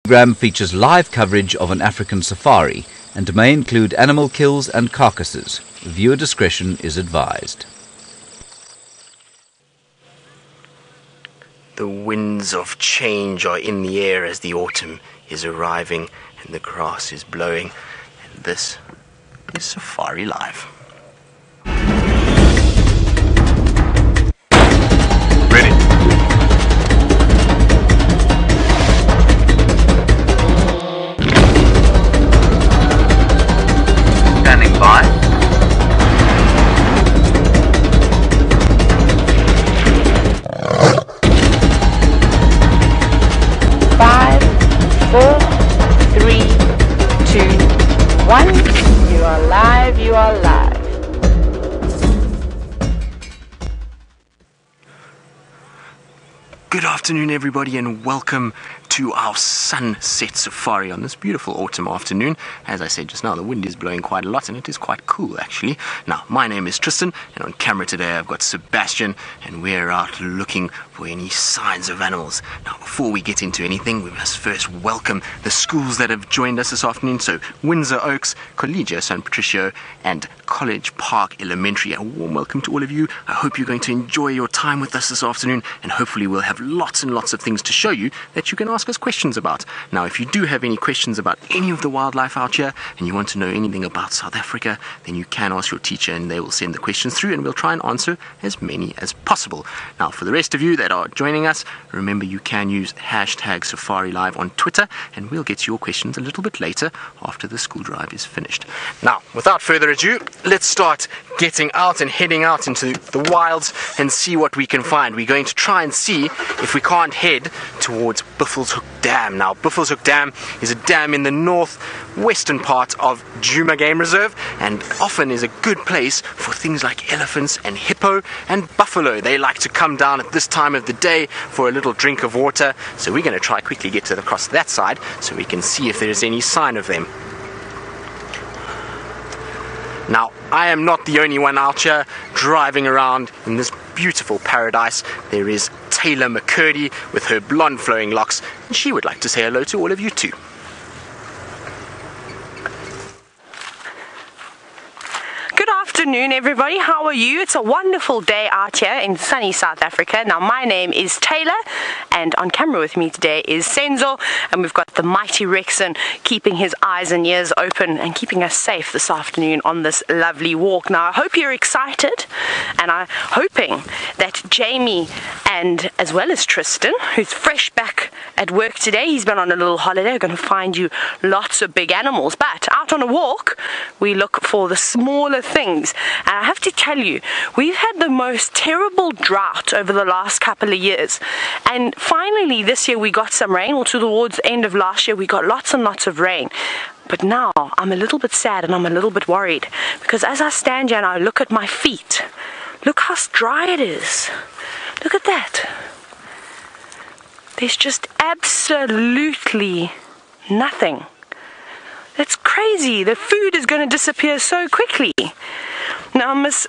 The program features live coverage of an African safari and may include animal kills and carcasses. Viewer discretion is advised. The winds of change are in the air as the autumn is arriving and the grass is blowing. And this is Safari Live. Ready. Standing by. Five, 4, 3, 2, 1. You are live, you are live. Good afternoon, everybody, and welcome to our sunset safari on this beautiful autumn afternoon. As I said just now, the wind is blowing quite a lot and it is quite cool actually. Now, my name is Tristan, and on camera today I've got Sebastian, and we're out looking for any signs of animals. Now, before we get into anything, we must first welcome the schools that have joined us this afternoon. So, Windsor Oaks, Collegio San Patricio, and College Park Elementary. A warm welcome to all of you. I hope you're going to enjoy your time with us this afternoon, and hopefully we'll have lots and lots of things to show you that you can ask us questions about. Now, if you do have any questions about any of the wildlife out here and you want to know anything about South Africa, then you can ask your teacher and they will send the questions through and we'll try and answer as many as possible. Now, for the rest of you that are joining us, remember you can use hashtag Safari Live on Twitter and we'll get to your questions a little bit later after the school drive is finished. Now, without further ado, let's start getting out and heading out into the wilds and see what we can find. We're going to try and see if we can't head towards Buffelshoek Dam. Now, Buffelshoek Dam is a dam in the northwestern part of Djuma Game Reserve and often is a good place for things like elephants and hippo and buffalo. They like to come down at this time of the day for a little drink of water. So we're going to try quickly get across that side so we can see if there is any sign of them. Now, I am not the only one out here driving around in this beautiful paradise. There is Tayla McCurdy with her blonde flowing locks, and she would like to say hello to all of you too. Good afternoon, everybody. How are you? It's a wonderful day out here in sunny South Africa. Now, my name is Tayla, and on camera with me today is Senzo, and we've got the mighty Rexon keeping his eyes and ears open and keeping us safe this afternoon on this lovely walk. Now, I hope you're excited, and I'm hoping that Jamie and as well as Tristan, who's fresh back at work today, he's been on a little holiday, we're going to find you lots of big animals. But out on a walk, we look for the smaller things. And I have to tell you, we've had the most terrible drought over the last couple of years. And finally this year we got some rain, or towards the end of last year we got lots and lots of rain. But now I'm a little bit sad and I'm a little bit worried, because as I stand here and I look at my feet, look how dry it is. Look at that. There's just absolutely nothing. That's crazy. The food is going to disappear so quickly. Now, Miss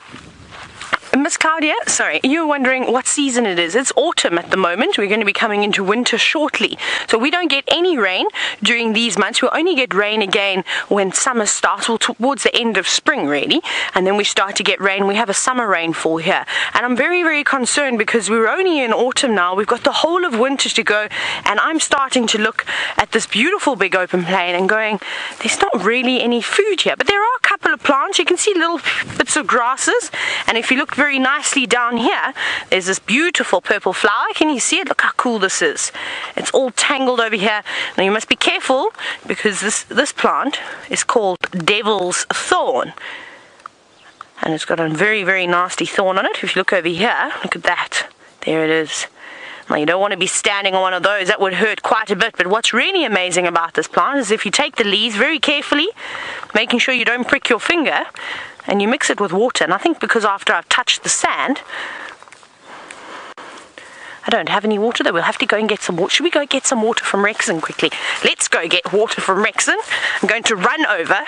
Claudia, sorry, you're wondering what season it is. It's autumn at the moment. We're going to be coming into winter shortly. So we don't get any rain during these months. We'll only get rain again when summer starts, well, towards the end of spring, really. And then we start to get rain. We have a summer rainfall here. And I'm very, very concerned because we're only in autumn now. We've got the whole of winter to go. And I'm starting to look at this beautiful big open plain and going, there's not really any food here. But there are a couple of plants. You can see little bits of grasses. And if you look very nicely down here, there's this beautiful purple flower. Can you see it? Look how cool this is. It's all tangled over here. Now you must be careful, because this plant is called devil's thorn, and it's got a very, very nasty thorn on it. If you look over here, look at that. There it is. Now you don't want to be standing on one of those. That would hurt quite a bit. But what's really amazing about this plant is if you take the leaves very carefully, making sure you don't prick your finger, and you mix it with water. And I think because after I've touched the sand, I don't have any water there. We'll have to go and get some water. Should we go get some water from Rexon quickly? Let's go get water from Rexon. I'm going to run over.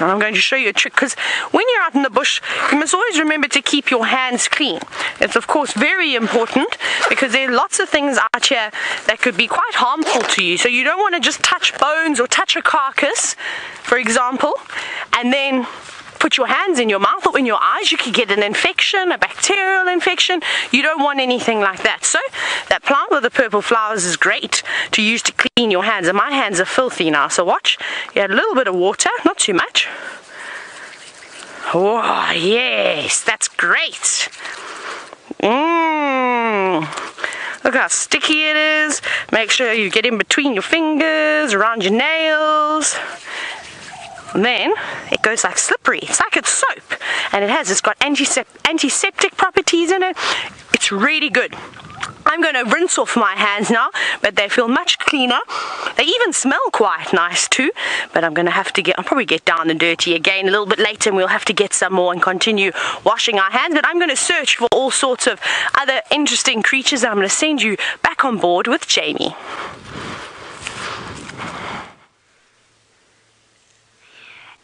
And I'm going to show you a trick, because when you're out in the bush, you must always remember to keep your hands clean. It's of course very important, because there are lots of things out here that could be quite harmful to you. So you don't want to just touch bones or touch a carcass, for example, and then put your hands in your mouth or in your eyes. You could get an infection, a bacterial infection. You don't want anything like that. So that plant with the purple flowers is great to use to clean your hands. And my hands are filthy now, so watch. You add a little bit of water, not too much. Oh yes, that's great. Look how sticky it is. Make sure you get in between your fingers, around your nails. And then it goes like slippery. It's like it's soap, and it's got antiseptic properties in it. It's really good. I'm going to rinse off my hands now, but they feel much cleaner. They even smell quite nice too, but I'll probably get down and dirty again a little bit later, and we'll have to get some more and continue washing our hands. But I'm going to search for all sorts of other interesting creatures, and I'm going to send you back on board with Jamie.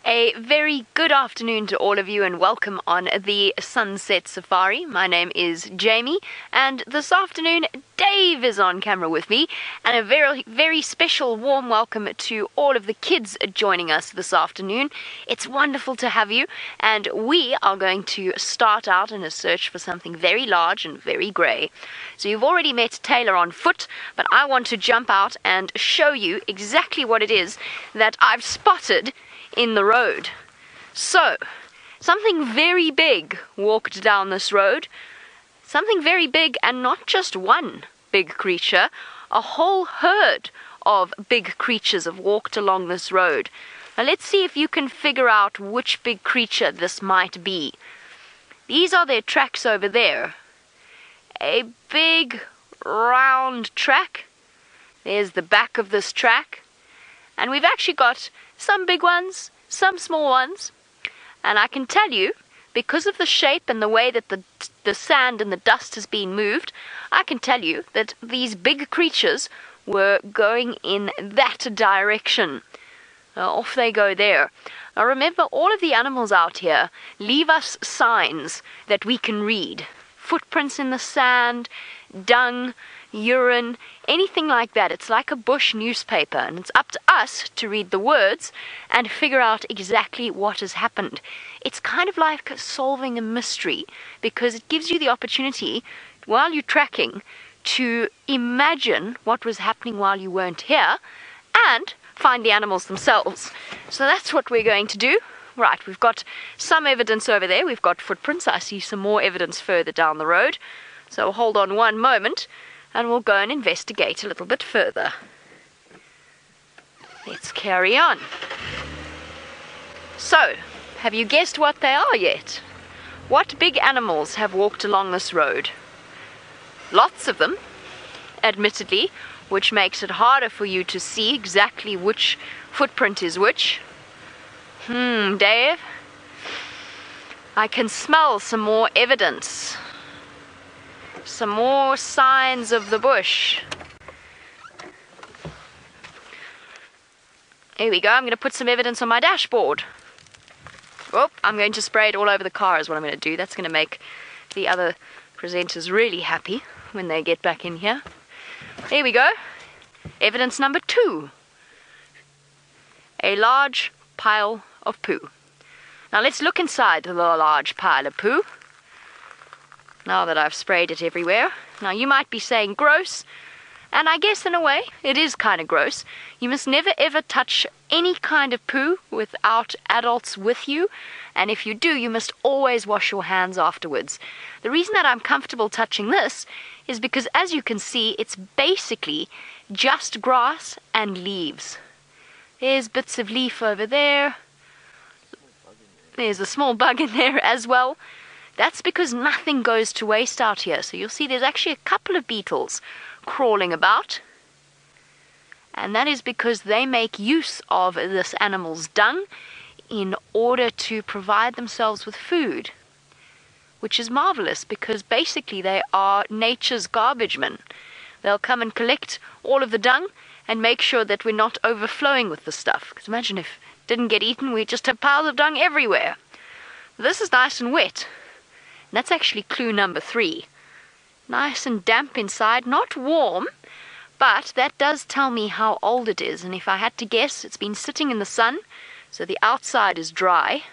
A very good afternoon to all of you, and welcome on the Sunset Safari. My name is Jamie, and this afternoon Dave is on camera with me, and a very, very special warm welcome to all of the kids joining us this afternoon. It's wonderful to have you, and we are going to start out in a search for something very large and very grey. So you've already met Tayla on foot, but I want to jump out and show you exactly what it is that I've spotted in the road. So, something very big walked down this road. Something very big, and not just one big creature. A whole herd of big creatures have walked along this road. Now let's see if you can figure out which big creature this might be. These are their tracks over there. A big round track. There's the back of this track. And we've actually got some big ones, some small ones, and I can tell you, because of the shape and the way that the sand and the dust has been moved, I can tell you that these big creatures were going in that direction. Off they go there. Now remember, all of the animals out here leave us signs that we can read. Footprints in the sand, dung, urine, anything like that. It's like a bush newspaper, and it's up to us to read the words and figure out exactly what has happened. It's kind of like solving a mystery, because it gives you the opportunity, while you're tracking, to imagine what was happening while you weren't here and find the animals themselves. So that's what we're going to do. Right, we've got some evidence over there. We've got footprints. I see some more evidence further down the road. So hold on one moment, and we'll go and investigate a little bit further. Let's carry on. So, have you guessed what they are yet? What big animals have walked along this road? Lots of them, admittedly, which makes it harder for you to see exactly which footprint is which. Dave? I can smell some more evidence. Some more signs of the bush. Here we go. I'm going to put some evidence on my dashboard. Oh, I'm going to spray it all over the car is what I'm going to do. That's going to make the other presenters really happy when they get back in here. Here we go. Evidence number 2. A large pile of poo. Now let's look inside the large pile of poo. Now that I've sprayed it everywhere. Now you might be saying gross, and I guess in a way it is kind of gross. You must never ever touch any kind of poo without adults with you, and if you do, you must always wash your hands afterwards. The reason that I'm comfortable touching this is because, as you can see, it's basically just grass and leaves. There's bits of leaf over there. There's a small bug in there as well. That's because nothing goes to waste out here. So you'll see there's actually a couple of beetles crawling about. And that is because they make use of this animal's dung in order to provide themselves with food. Which is marvelous, because basically they are nature's garbage men. They'll come and collect all of the dung and make sure that we're not overflowing with the stuff. Because imagine if it didn't get eaten, we'd just have piles of dung everywhere. This is nice and wet. And that's actually clue number 3. Nice and damp inside, not warm, but that does tell me how old it is. And if I had to guess, it's been sitting in the sun, so the outside is dry,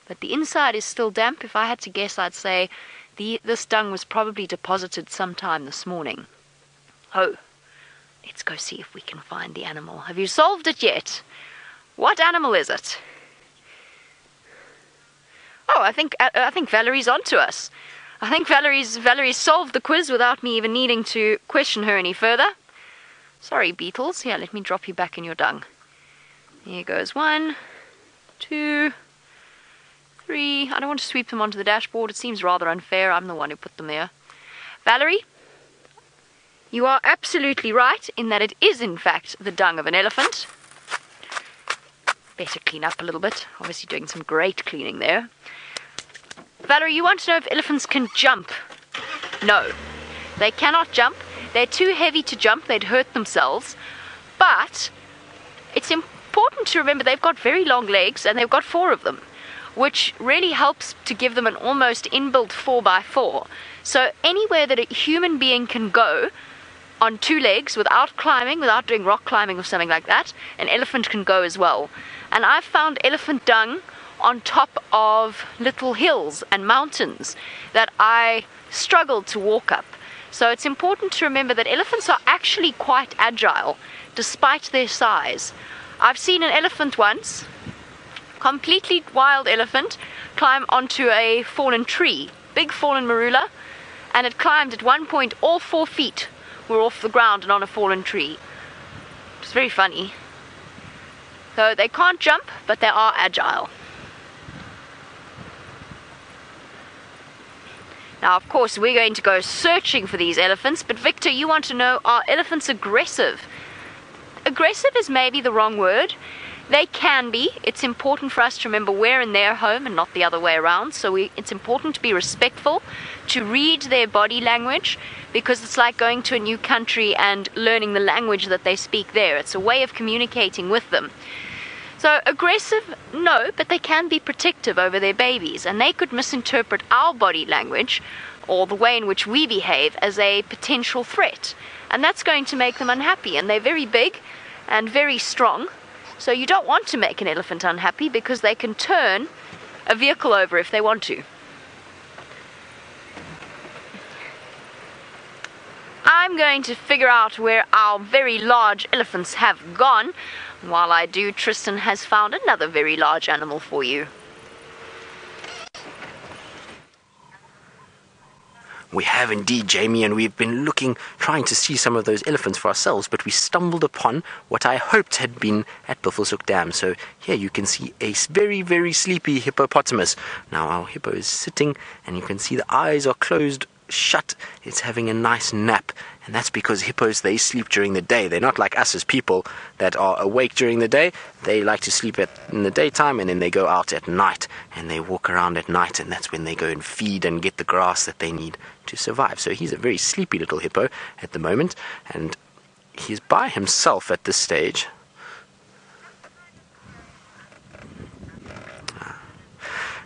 but the inside is still damp. If I had to guess, I'd say this dung was probably deposited sometime this morning. Oh, let's go see if we can find the animal. Have you solved it yet? What animal is it? Oh, I think Valerie's onto us. I think Valerie's solved the quiz without me even needing to question her any further. Sorry, beetles. Here, let me drop you back in your dung. Here goes 1, 2, 3. I don't want to sweep them onto the dashboard. It seems rather unfair. I'm the one who put them there. Valerie, you are absolutely right in that it is, in fact, the dung of an elephant. Better clean up a little bit. Obviously doing some great cleaning there. Valerie, you want to know if elephants can jump? No, they cannot jump. They're too heavy to jump. They'd hurt themselves. But it's important to remember they've got very long legs, and they've got 4 of them, which really helps to give them an almost inbuilt 4x4. So anywhere that a human being can go on 2 legs without climbing, without doing rock climbing or something like that, an elephant can go as well. And I've found elephant dung on top of little hills and mountains that I struggled to walk up. So it's important to remember that elephants are actually quite agile despite their size. I've seen an elephant once, completely wild elephant, climb onto a fallen tree, big fallen marula, and it climbed at one point. All 4 feet were off the ground and on a fallen tree. It's very funny. So they can't jump, but they are agile. Now, of course, we're going to go searching for these elephants, but Victor, you want to know, are elephants aggressive? Aggressive is maybe the wrong word. They can be. It's important for us to remember we're in their home and not the other way around. So it's important to be respectful, to read their body language, because it's like going to a new country and learning the language that they speak there. It's a way of communicating with them. So aggressive, no, but they can be protective over their babies, and they could misinterpret our body language or the way in which we behave as a potential threat. And that's going to make them unhappy, and they're very big and very strong. So you don't want to make an elephant unhappy because they can turn a vehicle over if they want to. I'm going to figure out where our very large elephants have gone. While I do, Tristan has found another very large animal for you. We have indeed, Jamie, and we've been looking, trying to see some of those elephants for ourselves, but we stumbled upon what I hoped had been at Buffelshoek Dam. So here you can see a very, very sleepy hippopotamus. Now our hippo is sitting, and you can see the eyes are closed shut. It's having a nice nap, and that's because hippos, they sleep during the day. They're not like us as people that are awake during the day. They like to sleep in the daytime, and then they go out at night and they walk around at night, and that's when they go and feed and get the grass that they need to survive. So he's a very sleepy little hippo at the moment, and he's by himself at this stage.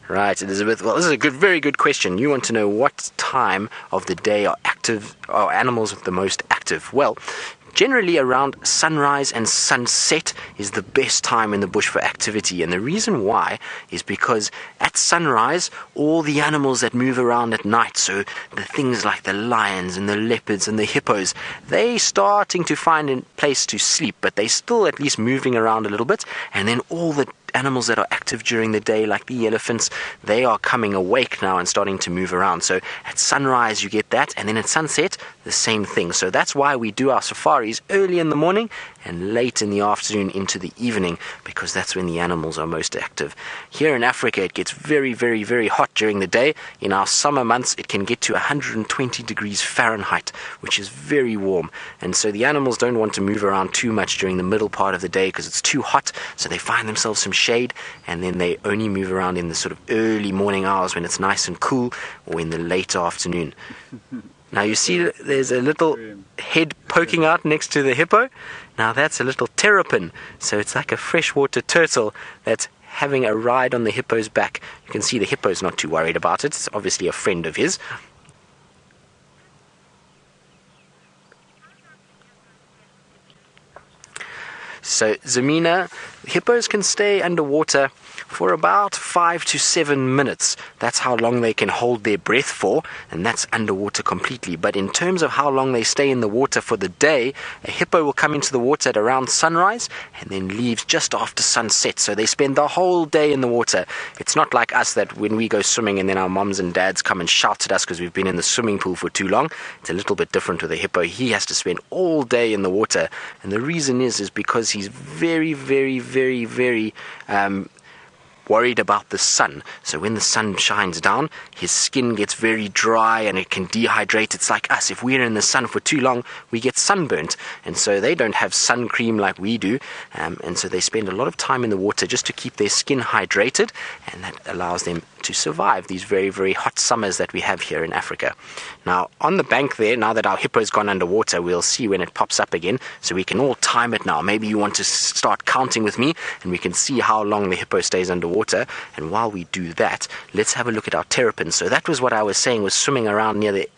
Right, Elizabeth. Well, this is a very good question. You want to know what time of the day are animals the most active? Well, generally around sunrise and sunset is the best time in the bush for activity, and the reason why is because at sunrise all the animals that move around at night, so the things like the lions and the leopards and the hippos, they starting to find a place to sleep, but they still at least moving around a little bit, and then all the animals that are active during the day, like the elephants, they are coming awake now and starting to move around. So at sunrise you get that, and then at sunset the same thing. So that's why we do our safaris early in the morning and late in the afternoon into the evening, because that's when the animals are most active. Here in Africa it gets very, very, very hot during the day. In our summer months it can get to 120 degrees Fahrenheit, which is very warm, and so the animals don't want to move around too much during the middle part of the day because it's too hot, so they find themselves some shade, and then they only move around in the sort of early morning hours when it's nice and cool, or in the late afternoon. Now you see there's a little head poking out next to the hippo. Now that's a little terrapin, so it's like a freshwater turtle that's having a ride on the hippo's back. You can see the hippo's not too worried about it. It's obviously a friend of his. So Zamina, hippos can stay underwater for about 5 to 7 minutes. That's how long they can hold their breath for, and that's underwater completely. But in terms of how long they stay in the water for the day, a hippo will come into the water at around sunrise and then leaves just after sunset. So they spend the whole day in the water. It's not like us that when we go swimming and then our mums and dads come and shout at us because we've been in the swimming pool for too long. It's a little bit different with a hippo. He has to spend all day in the water, and the reason is because he's very, very, very, very worried about the sun. So when the sun shines down, his skin gets very dry and it can dehydrate. It's like us. If we're in the sun for too long, we get sunburnt. And so they don't have sun cream like we do. And so they spend a lot of time in the water just to keep their skin hydrated. And that allows them to survive these very, very hot summers that we have here in Africa. Now, on the bank there, now that our hippo's gone underwater, we'll see when it pops up again. So we can all time it now. Maybe you want to start counting with me and we can see how long the hippo stays underwater. And while we do that, let's have a look at our terrapins. So that was what I was saying was swimming around near the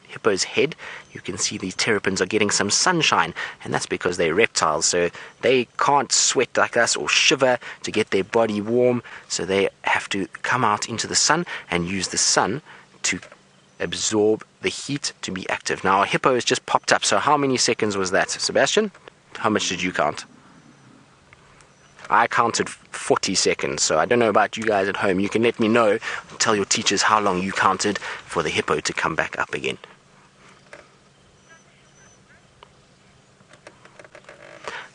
hippo's head. You can see these terrapins are getting some sunshine, and that's because they're reptiles, so they can't sweat like us or shiver to get their body warm, so they have to come out into the sun and use the sun to absorb the heat to be active. Now our hippo has just popped up, so how many seconds was that, Sebastian? How much did you count? I counted 40 seconds, so I don't know about you guys at home. You can let me know, tell your teachers how long you counted for the hippo to come back up again.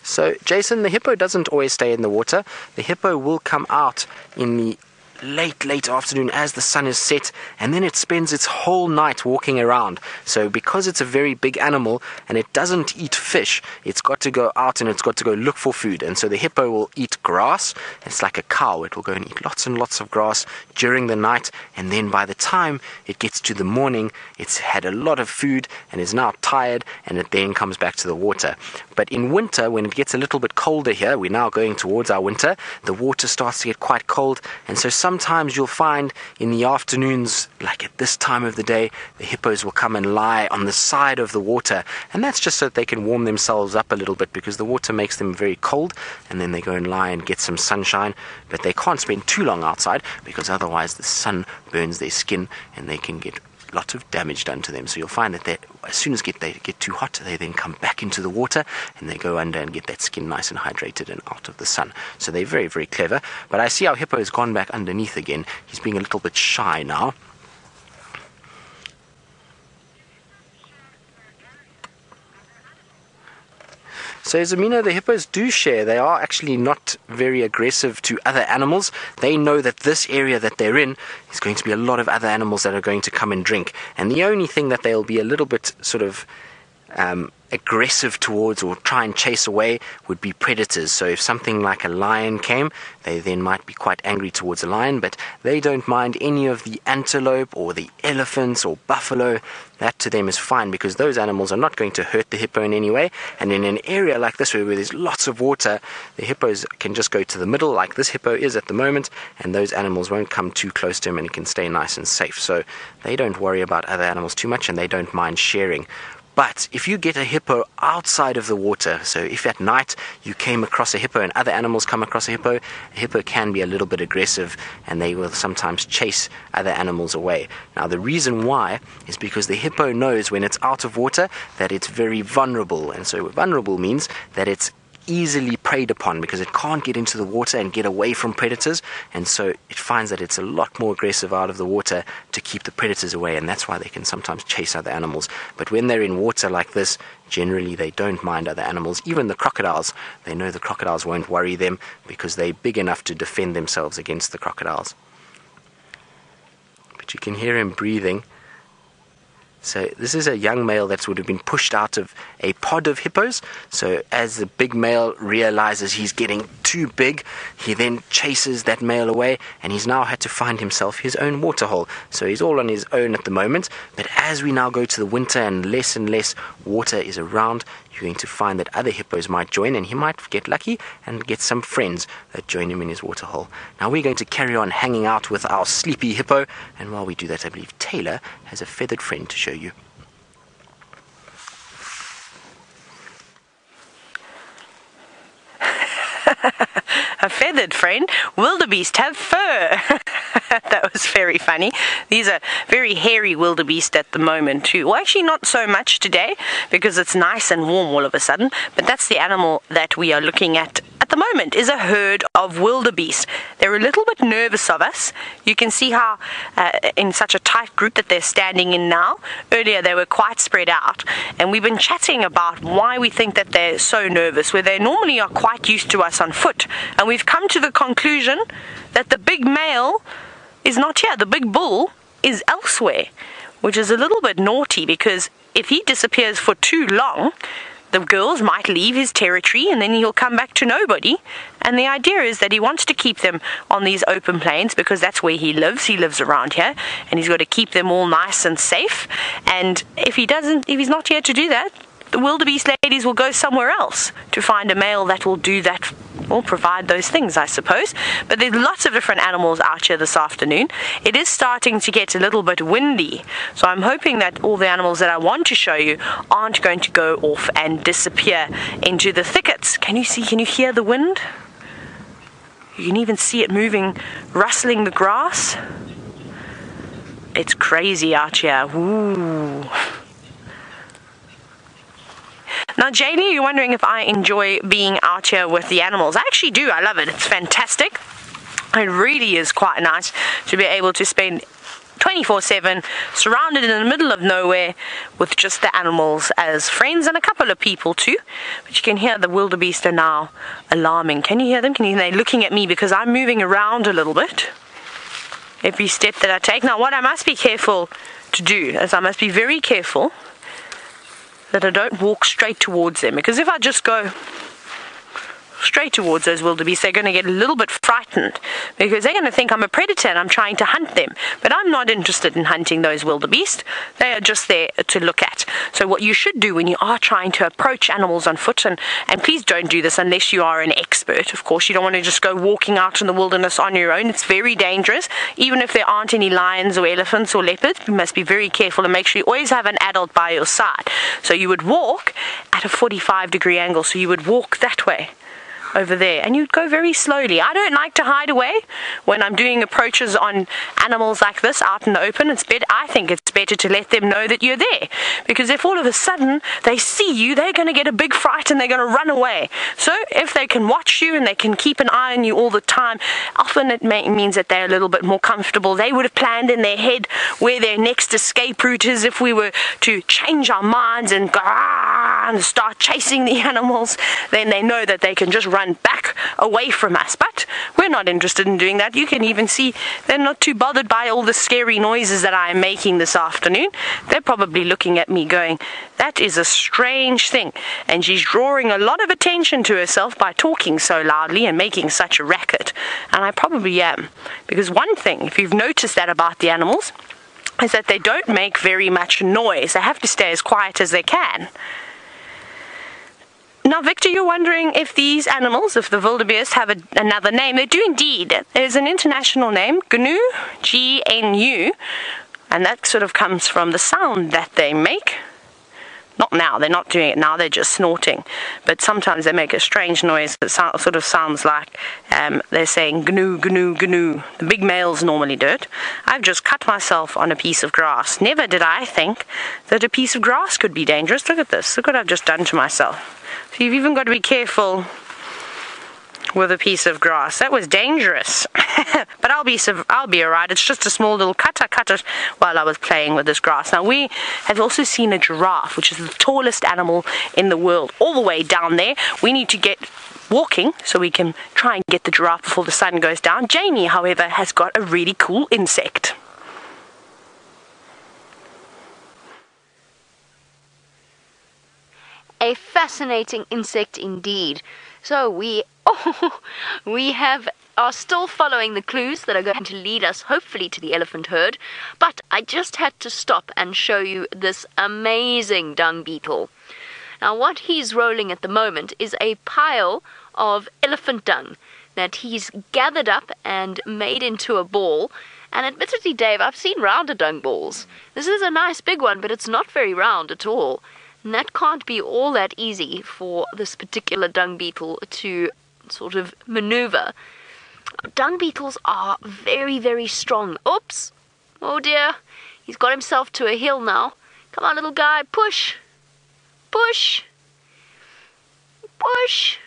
So, Jason, the hippo doesn't always stay in the water. The hippo will come out in the late afternoon as the sun is set, and then it spends its whole night walking around. So because it's a very big animal and it doesn't eat fish, it's got to go out and it's got to go look for food. And so the hippo will eat grass. It's like a cow. It will go and eat lots and lots of grass during the night, and then by the time it gets to the morning, it's had a lot of food and is now tired, and it then comes back to the water. But in winter, when it gets a little bit colder here, we're now going towards our winter, the water starts to get quite cold, and so sometimes you'll find in the afternoons, like at this time of the day, the hippos will come and lie on the side of the water, and that's just so that they can warm themselves up a little bit, because the water makes them very cold, and then they go and lie and get some sunshine. But they can't spend too long outside, because otherwise the sun burns their skin and they can get a lot of damage done to them. So you'll find that as soon as they get too hot, they then come back into the water and they go under and get that skin nice and hydrated and out of the sun. So they're very, very clever. But I see our hippo has gone back underneath again. He's being a little bit shy now. So Zamina, the hippos do share. They are actually not very aggressive to other animals. They know that this area that they're in is going to be a lot of other animals that are going to come and drink. And the only thing that they'll be a little bit sort of aggressive towards or try and chase away would be predators. So if something like a lion came, they then might be quite angry towards a lion, but they don't mind any of the antelope or the elephants or buffalo. That to them is fine, because those animals are not going to hurt the hippo in any way. And in an area like this where there's lots of water, the hippos can just go to the middle like this hippo is at the moment, and those animals won't come too close to him and he can stay nice and safe. So they don't worry about other animals too much, and they don't mind sharing. But if you get a hippo outside of the water, so if at night you came across a hippo and other animals come across a hippo can be a little bit aggressive, and they will sometimes chase other animals away. Now the reason why is because the hippo knows when it's out of water that it's very vulnerable, and so vulnerable means that it's easily preyed upon because it can't get into the water and get away from predators, and so it finds that it's a lot more aggressive out of the water to keep the predators away, and that's why they can sometimes chase other animals. But when they're in water like this, generally they don't mind other animals. Even the crocodiles, they know the crocodiles won't worry them because they're big enough to defend themselves against the crocodiles. But you can hear him breathing. So this is a young male that would have been pushed out of a pod of hippos. So as the big male realizes he's getting too big. He then chases that male away, and he's now had to find himself his own waterhole. So he's all on his own at the moment. But as we now go to the winter and less water is around, you're going to find that other hippos might join, and he might get lucky and get some friends that join him in his waterhole. Now we're going to carry on hanging out with our sleepy hippo, and while we do that, I believe Tayla has a feathered friend to show you. A feathered friend? Wildebeest have fur. That was very funny. These are very hairy wildebeest at the moment too. Well, actually not so much today because it's nice and warm all of a sudden, but that's the animal that we are looking at the moment, is a herd of wildebeest. They're a little bit nervous of us. You can see how in such a tight group that they're standing in now. Earlier they were quite spread out, and we've been chatting about why we think that they're so nervous, where they normally are quite used to us on foot, and we've come to the conclusion that the big male is not here. The big bull is elsewhere, which is a little bit naughty, because if he disappears for too long, the girls might leave his territory and then he'll come back to nobody. And the idea is that he wants to keep them on these open plains because that's where he lives. He lives around here, and he's got to keep them all nice and safe. And if he's not here to do that, the wildebeest ladies will go somewhere else to find a male that will do that, or provide those things, I suppose. But there's lots of different animals out here this afternoon. It is starting to get a little bit windy, so I'm hoping that all the animals that I want to show you aren't going to go off and disappear into the thickets. Can you hear the wind? You can even see it moving, rustling the grass. It's crazy out here. Ooh. Now, Jaylee, you're wondering if I enjoy being out here with the animals. I actually do. I love it. It's fantastic. It really is quite nice to be able to spend 24/7 surrounded in the middle of nowhere with just the animals as friends, and a couple of people too. But you can hear the wildebeest are now alarming. Can you hear them? They're looking at me because I'm moving around a little bit every step that I take. Now, what I must be careful to do is I must be very careful that I don't walk straight towards them, because if I just go straight towards those wildebeest, they're going to get a little bit frightened, because they're going to think I'm a predator and I'm trying to hunt them. But I'm not interested in hunting those wildebeest. They are just there to look at. So what you should do when you are trying to approach animals on foot, and please don't do this unless you are an expert, of course. You don't want to just go walking out in the wilderness on your own. It's very dangerous. Even if there aren't any lions or elephants or leopards, you must be very careful and make sure you always have an adult by your side. So you would walk at a 45-degree angle. So you would walk that way, over there, and you'd go very slowly. I don't like to hide away when I'm doing approaches on animals like this out in the open. I think it's better to let them know that you're there, because if all of a sudden they see you, they're going to get a big fright and they're going to run away. So if they can watch you and they can keep an eye on you all the time, often it means that they're a little bit more comfortable. They would have planned in their head where their next escape route is if we were to change our minds and go and start chasing the animals. Then they know that they can just run back away from us. But we're not interested in doing that. You can even see they're not too bothered by all the scary noises that I am making this afternoon. They're probably looking at me going, that is a strange thing, and she's drawing a lot of attention to herself by talking so loudly and making such a racket. And I probably am, because one thing, if you've noticed that about the animals, is that they don't make very much noise. They have to stay as quiet as they can. Now, Victor, you're wondering if these animals, if the wildebeest, have another name. They do indeed. There's an international name, GNU, G-N-U, and that sort of comes from the sound that they make. Not now, they're not doing it now, they're just snorting. But sometimes they make a strange noise that sort of sounds like they're saying GNU, GNU, GNU. The big males normally do it. I've just cut myself on a piece of grass. Never did I think that a piece of grass could be dangerous. Look at this. Look what I've just done to myself. So you've even got to be careful with a piece of grass. That was dangerous. But I'll be alright. It's just a small little cut. I cut it while I was playing with this grass. Now, we have also seen a giraffe, which is the tallest animal in the world, all the way down there. We need to get walking so we can try and get the giraffe before the sun goes down. Jamie, however, has got a really cool insect. A fascinating insect indeed. So we are still following the clues that are going to lead us hopefully to the elephant herd, but I just had to stop and show you this amazing dung beetle. Now what he's rolling at the moment is a pile of elephant dung that he's gathered up and made into a ball. And admittedly, Dave, I've seen rounder dung balls. This is a nice big one, but it's not very round at all. And that can't be all that easy for this particular dung beetle to sort of maneuver. Dung beetles are very, very strong. Oops! Oh dear, he's got himself to a hill now. Come on, little guy, push! Push! Push!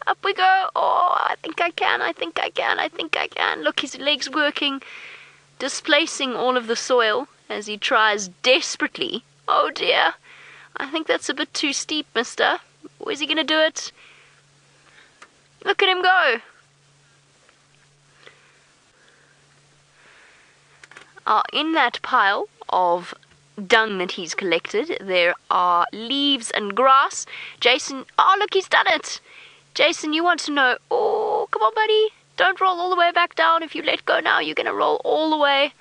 Up we go! Oh, I think I can, I think I can, I think I can. Look, his leg's working, displacing all of the soil as he tries desperately. Oh dear, I think that's a bit too steep, mister. Or is he going to do it? Look at him go! In that pile of dung that he's collected, there are leaves and grass. Jason, oh look, he's done it! Jason, you want to know, oh, come on buddy, don't roll all the way back down. If you let go now, you're going to roll all the way.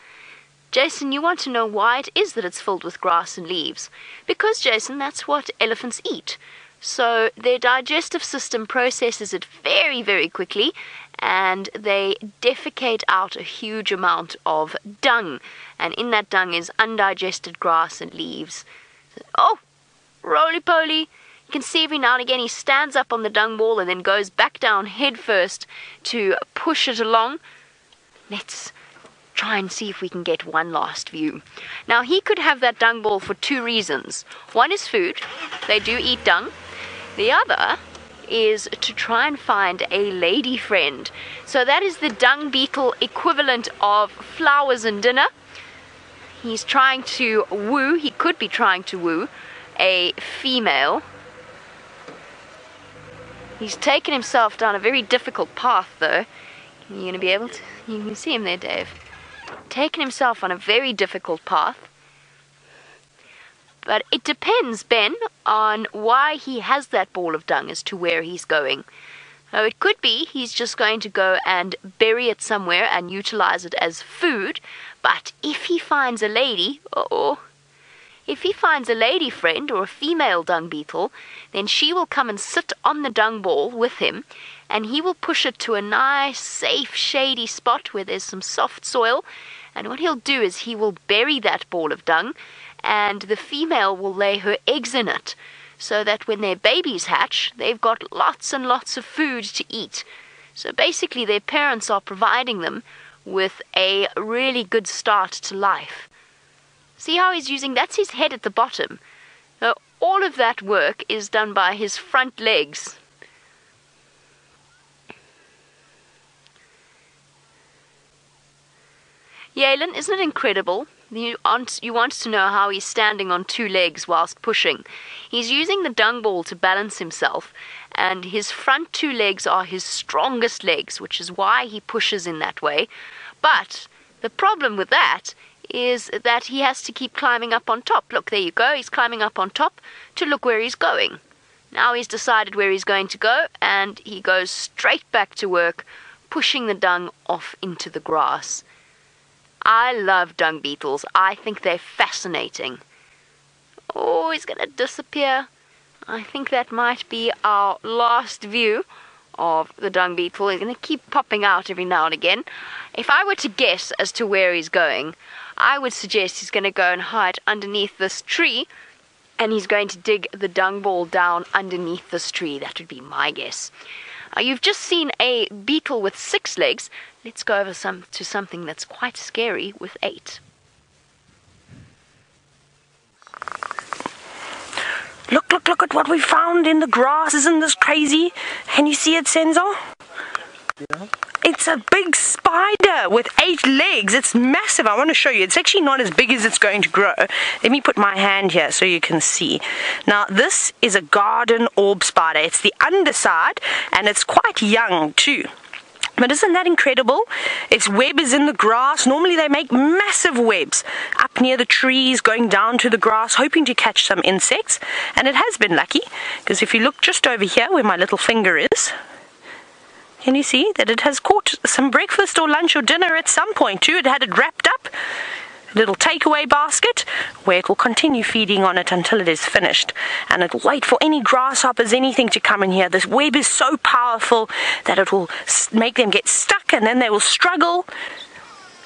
Jason, you want to know why it is that it's filled with grass and leaves? Because, Jason, that's what elephants eat. So their digestive system processes it very, very quickly, and they defecate out a huge amount of dung. And in that dung is undigested grass and leaves. Oh, roly-poly. You can see every now and again he stands up on the dung ball and then goes back down head first to push it along. Let's try and see if we can get one last view. Now, he could have that dung ball for two reasons. One is food. They do eat dung. The other is to try and find a lady friend. So that is the dung beetle equivalent of flowers and dinner. He's trying to woo, he could be trying to woo a female. He's taken himself down a very difficult path, though. You're going to be able to... You can see him there, Dave. Taken himself on a very difficult path. But it depends, Ben, on why he has that ball of dung as to where he's going. So it could be he's just going to go and bury it somewhere and utilize it as food. But if he finds a lady... If he finds a lady friend or a female dung beetle, then she will come and sit on the dung ball with him, and he will push it to a nice, safe, shady spot where there's some soft soil. And what he'll do is he will bury that ball of dung, and the female will lay her eggs in it, so that when their babies hatch, they've got lots and lots of food to eat. So basically their parents are providing them with a really good start to life. See how he's using, that's his head at the bottom. So all of that work is done by his front legs. Yalen, isn't it incredible? You want to know how he's standing on two legs whilst pushing. He's using the dung ball to balance himself, and his front two legs are his strongest legs, which is why he pushes in that way. But the problem with that is that he has to keep climbing up on top. Look, there you go, he's climbing up on top to look where he's going. Now he's decided where he's going to go, and he goes straight back to work, pushing the dung off into the grass. I love dung beetles. I think they're fascinating. Oh, he's going to disappear. I think that might be our last view of the dung beetle. He's going to keep popping out every now and again. If I were to guess as to where he's going, I would suggest he's going to go and hide underneath this tree, and he's going to dig the dung ball down underneath this tree. That would be my guess. You've just seen a beetle with 6 legs. Let's go over to something that's quite scary with 8. Look at what we found in the grass. Isn't this crazy? Can you see it, Senzo? Yeah. It's a big spider with 8 legs. It's massive. I want to show you. It's actually not as big as it's going to grow. Let me put my hand here so you can see. Now, this is a garden orb spider. It's the underside, and it's quite young too. But isn't that incredible? Its web is in the grass. Normally they make massive webs up near the trees, going down to the grass, hoping to catch some insects. And it has been lucky, because if you look just over here where my little finger is, can you see that it has caught some breakfast or lunch or dinner at some point too? It had it wrapped up. Little takeaway basket where it will continue feeding on it until it is finished, and it will wait for any grasshoppers, anything to come in here. This web is so powerful that it will make them get stuck, and then they will struggle,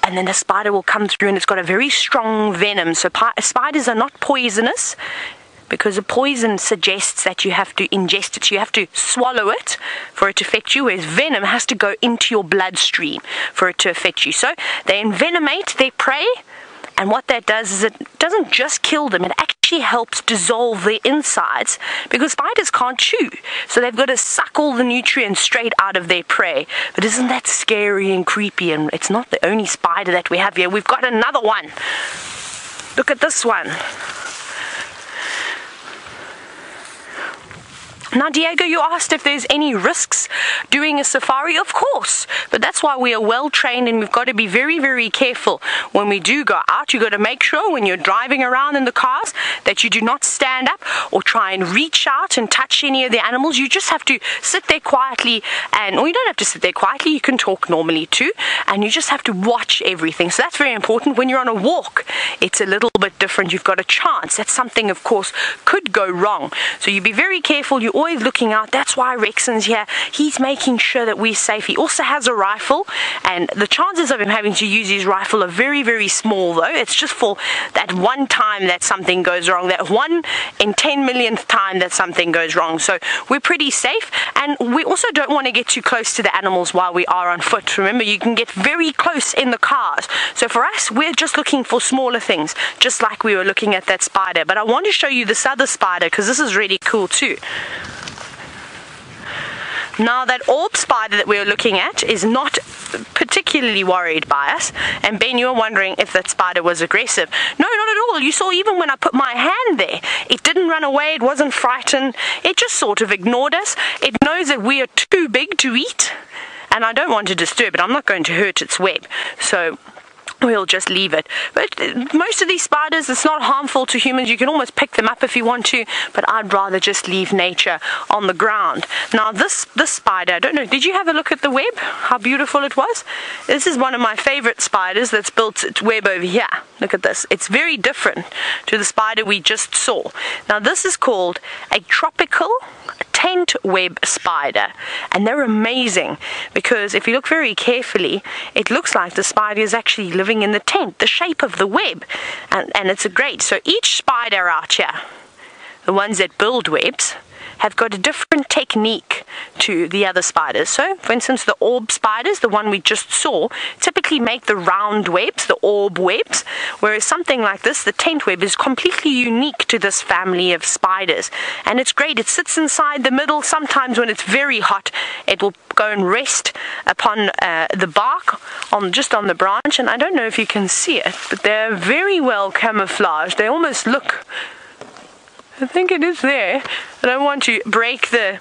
and then the spider will come through, and it's got a very strong venom. So spiders are not poisonous, because a poison suggests that you have to ingest it, so you have to swallow it for it to affect you, whereas venom has to go into your bloodstream for it to affect you. So they envenomate their prey. And what that does is it doesn't just kill them, it actually helps dissolve their insides, because spiders can't chew. So they've got to suck all the nutrients straight out of their prey. But isn't that scary and creepy? And it's not the only spider that we have here. We've got another one. Look at this one. Now, Diego, you asked if there's any risks doing a safari. Of course, but that's why we are well trained, and we've got to be very, very careful when we do go out. You've got to make sure when you're driving around in the cars that you do not stand up or try and reach out and touch any of the animals. You just have to sit there quietly, or you don't have to sit there quietly, you can talk normally too, and you just have to watch everything. So that's very important. When you're on a walk, it's a little bit different. You've got a chance that something, of course, could go wrong. So you be very careful. You're always looking out. That's why Rexon's here. He's making sure that we're safe. He also has a rifle, and the chances of him having to use his rifle are very, very small, though. It's just for that one time that something goes wrong, that 1 in 10 millionth time that something goes wrong. So we're pretty safe, and we also don't want to get too close to the animals while we are on foot. Remember, you can get very close in the cars. So for us, we're just looking for smaller things, just like we were looking at that spider. But I want to show you this other spider, because this is really cool too. Now, that orb spider that we were looking at is not particularly worried by us. And Ben, you were wondering if that spider was aggressive. No, not at all. You saw even when I put my hand there, it didn't run away. It wasn't frightened. It just sort of ignored us. It knows that we are too big to eat, and I don't want to disturb it. I'm not going to hurt its web. So we'll just leave it. But most of these spiders, it's not harmful to humans. You can almost pick them up if you want to, but I'd rather just leave nature on the ground. Now, this spider, I don't know, did you have a look at the web? How beautiful it was? This is one of my favorite spiders that's built its web over here. Look at this. It's very different to the spider we just saw. Now, this is called a tropical tent web spider, and they're amazing because if you look very carefully, it looks like the spider is actually living in the tent, the shape of the web, and it's a great. So each spider out here, the ones that build webs, have got a different technique to the other spiders. So, for instance, the orb spiders, the one we just saw, typically make the round webs, the orb webs, whereas something like this, the tent web, is completely unique to this family of spiders. And it's great. It sits inside the middle. Sometimes when it's very hot, it will go and rest upon the bark, just on the branch. And I don't know if you can see it, but they're very well camouflaged. They almost look... I think it is there. I don't want to break the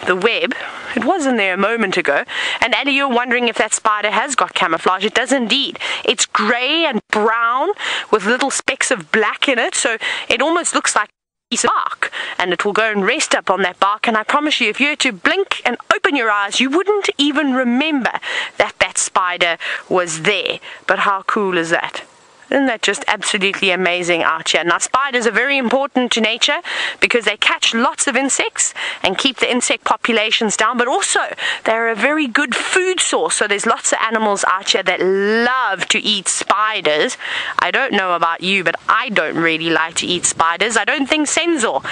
web. It was in there a moment ago. And Ellie, you're wondering if that spider has got camouflage. It does indeed. It's grey and brown with little specks of black in it, so it almost looks like a piece of bark, and it will go and rest up on that bark. And I promise you, if you were to blink and open your eyes, you wouldn't even remember that that spider was there. But how cool is that? Isn't that just absolutely amazing out here? Now, spiders are very important to nature because they catch lots of insects and keep the insect populations down, but also they're a very good food source. So there's lots of animals out here that love to eat spiders. I don't know about you, but I don't really like to eat spiders. I don't think Senzor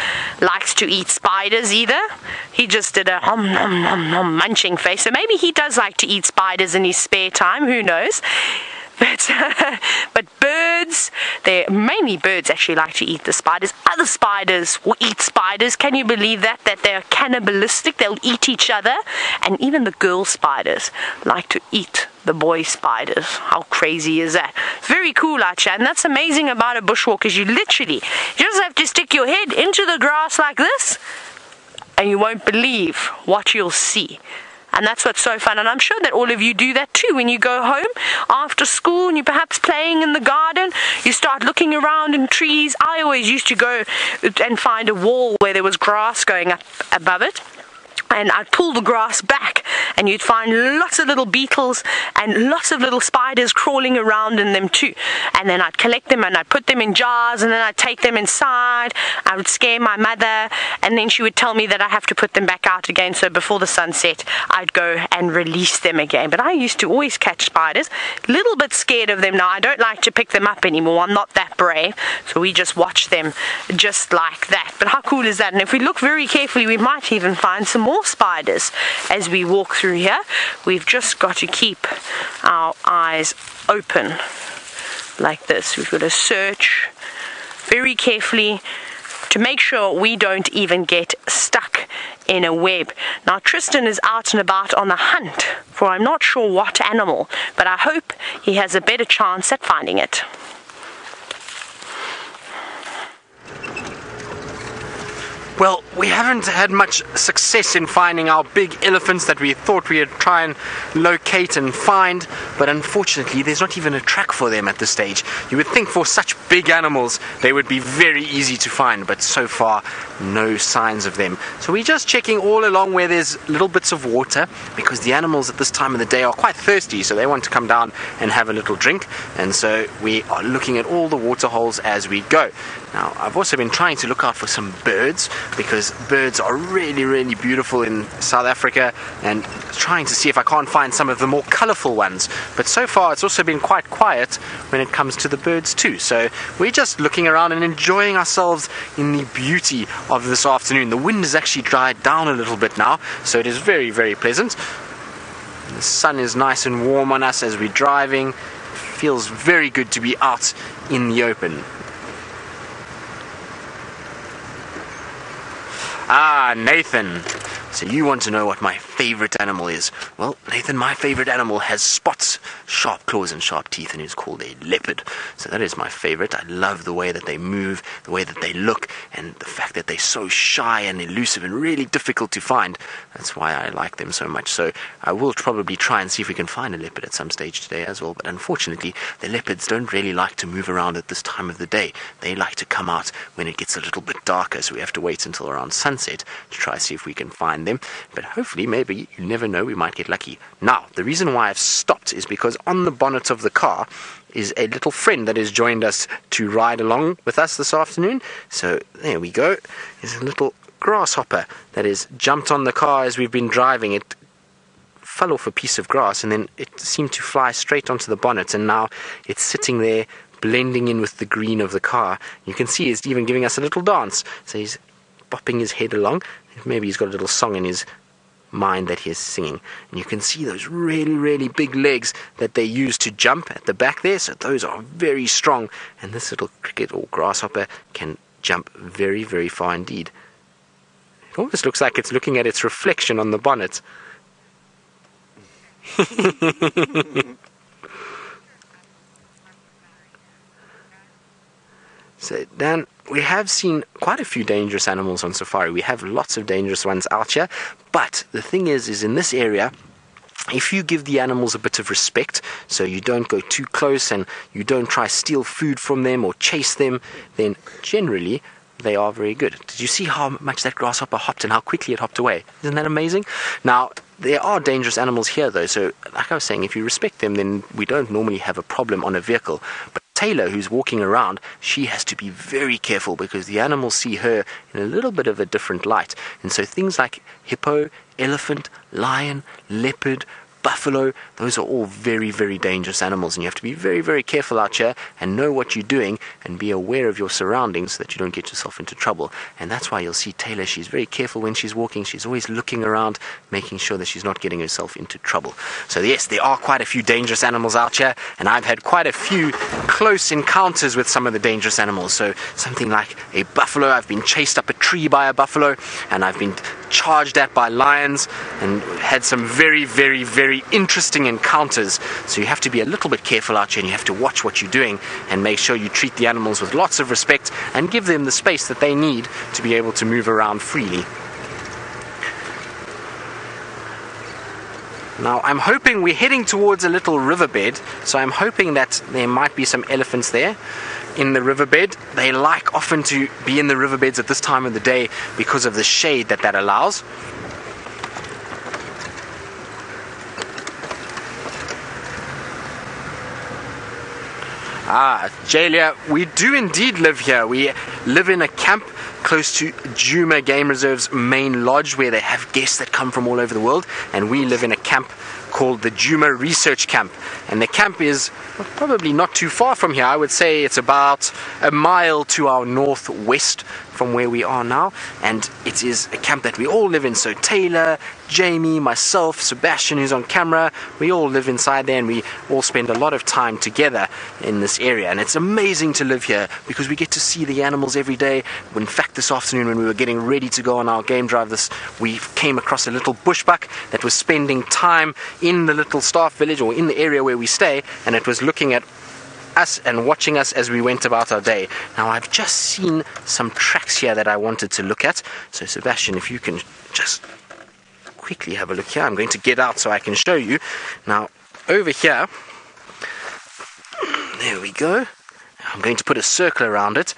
likes to eat spiders either. He just did a munching face. So maybe he does like to eat spiders in his spare time. Who knows? But birds, mainly birds actually like to eat the spiders. Other spiders will eat spiders. Can you believe that they're cannibalistic? They'll eat each other. And even the girl spiders like to eat the boy spiders. How crazy is that? Very cool out here. And that's amazing about a bushwalk, is you just have to stick your head into the grass like this, and you won't believe what you'll see. And that's what's so fun. And I'm sure that all of you do that too. When you go home after school and you're perhaps playing in the garden, you start looking around in trees. I always used to go and find a wall where there was grass going up above it. And I'd pull the grass back, and you'd find lots of little beetles and lots of little spiders crawling around in them too. And then I'd collect them and I'd put them in jars, and then I'd take them inside. I would scare my mother, and then she would tell me that I have to put them back out again. So before the sunset, I'd go and release them again. But I used to always catch spiders. A little bit scared of them now. I don't like to pick them up anymore. I'm not that brave. So we just watch them just like that. But how cool is that? And if we look very carefully, we might even find some more spiders as we walk through here. We've just got to keep our eyes open like this. We've got to search very carefully to make sure we don't even get stuck in a web. Now Tristan is out and about on the hunt for I'm not sure what animal, but I hope he has a better chance at finding it. Well, we haven't had much success in finding our big elephants that we thought we would try and locate and find, but unfortunately there's not even a track for them at this stage. You would think for such big animals they would be very easy to find, but so far no signs of them. So we're just checking all along where there's little bits of water, because the animals at this time of the day are quite thirsty, so they want to come down and have a little drink, and so we are looking at all the water holes as we go. Now, I've also been trying to look out for some birds, because birds are really, really beautiful in South Africa, and trying to see if I can't find some of the more colourful ones. But so far, it's also been quite quiet when it comes to the birds too. So we're just looking around and enjoying ourselves in the beauty of this afternoon. The wind has actually died down a little bit now, so it is very, very pleasant. The sun is nice and warm on us as we're driving. It feels very good to be out in the open. Ah, Nathan, so you want to know what my favourite animal is? Well, Nathan, my favourite animal has spots, sharp claws and sharp teeth, and is called a leopard. So that is my favourite. I love the way that they move, the way that they look, and the fact that they're so shy and elusive and really difficult to find. That's why I like them so much. So I will probably try and see if we can find a leopard at some stage today as well. But unfortunately, the leopards don't really like to move around at this time of the day. They like to come out when it gets a little bit darker, so we have to wait until around sunset to try and see if we can find them. But hopefully, maybe, you never know, we might get lucky. Now, the reason why I've stopped is because on the bonnet of the car is a little friend that has joined us to ride along with us this afternoon. So there we go. There's a little grasshopper that has jumped on the car as we've been driving. It fell off a piece of grass and then it seemed to fly straight onto the bonnet, and now it's sitting there blending in with the green of the car. You can see he's even giving us a little dance. So he's bopping his head along. Maybe he's got a little song in his mind that he is singing. And you can see those really, really big legs that they use to jump at the back there. So those are very strong. And this little cricket or grasshopper can jump very, very far indeed. It almost looks like it's looking at its reflection on the bonnet. So Dan, we have seen quite a few dangerous animals on safari. We have lots of dangerous ones out here, but the thing is in this area, if you give the animals a bit of respect, so you don't go too close and you don't try to steal food from them or chase them, then generally they are very good. Did you see how much that grasshopper hopped and how quickly it hopped away? Isn't that amazing? Now, there are dangerous animals here though, so like I was saying, if you respect them, then we don't normally have a problem on a vehicle. But Tayla, who's walking around, she has to be very careful because the animals see her in a little bit of a different light. And so things like hippo, elephant, lion, leopard, buffalo, those are all very, very dangerous animals, and you have to be very, very careful out here and know what you're doing and be aware of your surroundings so that you don't get yourself into trouble. And that's why you'll see Tayla, she's very careful when she's walking. She's always looking around, making sure that she's not getting herself into trouble. So yes, there are quite a few dangerous animals out here, and I've had quite a few close encounters with some of the dangerous animals. So something like a buffalo, I've been chased up a tree by a buffalo, and I've been charged at by lions, and had some very, very, very interesting encounters. So you have to be a little bit careful out here, and you have to watch what you're doing and make sure you treat the animals with lots of respect and give them the space that they need to be able to move around freely. Now I'm hoping we're heading towards a little riverbed, so I'm hoping that there might be some elephants there in the riverbed. They like often to be in the riverbeds at this time of the day because of the shade that allows. Jalia, we do indeed live here. We live in a camp close to Djuma Game Reserve's main lodge, where they have guests that come from all over the world, and we live in a camp called the Djuma Research Camp, and the camp is probably not too far from here. I would say it's about a mile to our northwest from where we are now, and it is a camp that we all live in. So Tayla, Jamie, myself, Sebastian, who's on camera, we all live inside there, and we all spend a lot of time together in this area. And it's amazing to live here because we get to see the animals every day. In fact, this afternoon when we were getting ready to go on our game drive, we came across a little bushbuck that was spending time in the little staff village, or in the area where we stay, and it was looking at us and watching us as we went about our day. Now I've just seen some tracks here that I wanted to look at, so Sebastian, if you can just quickly have a look here. I'm going to get out so I can show you. Now over here, there we go, I'm going to put a circle around it.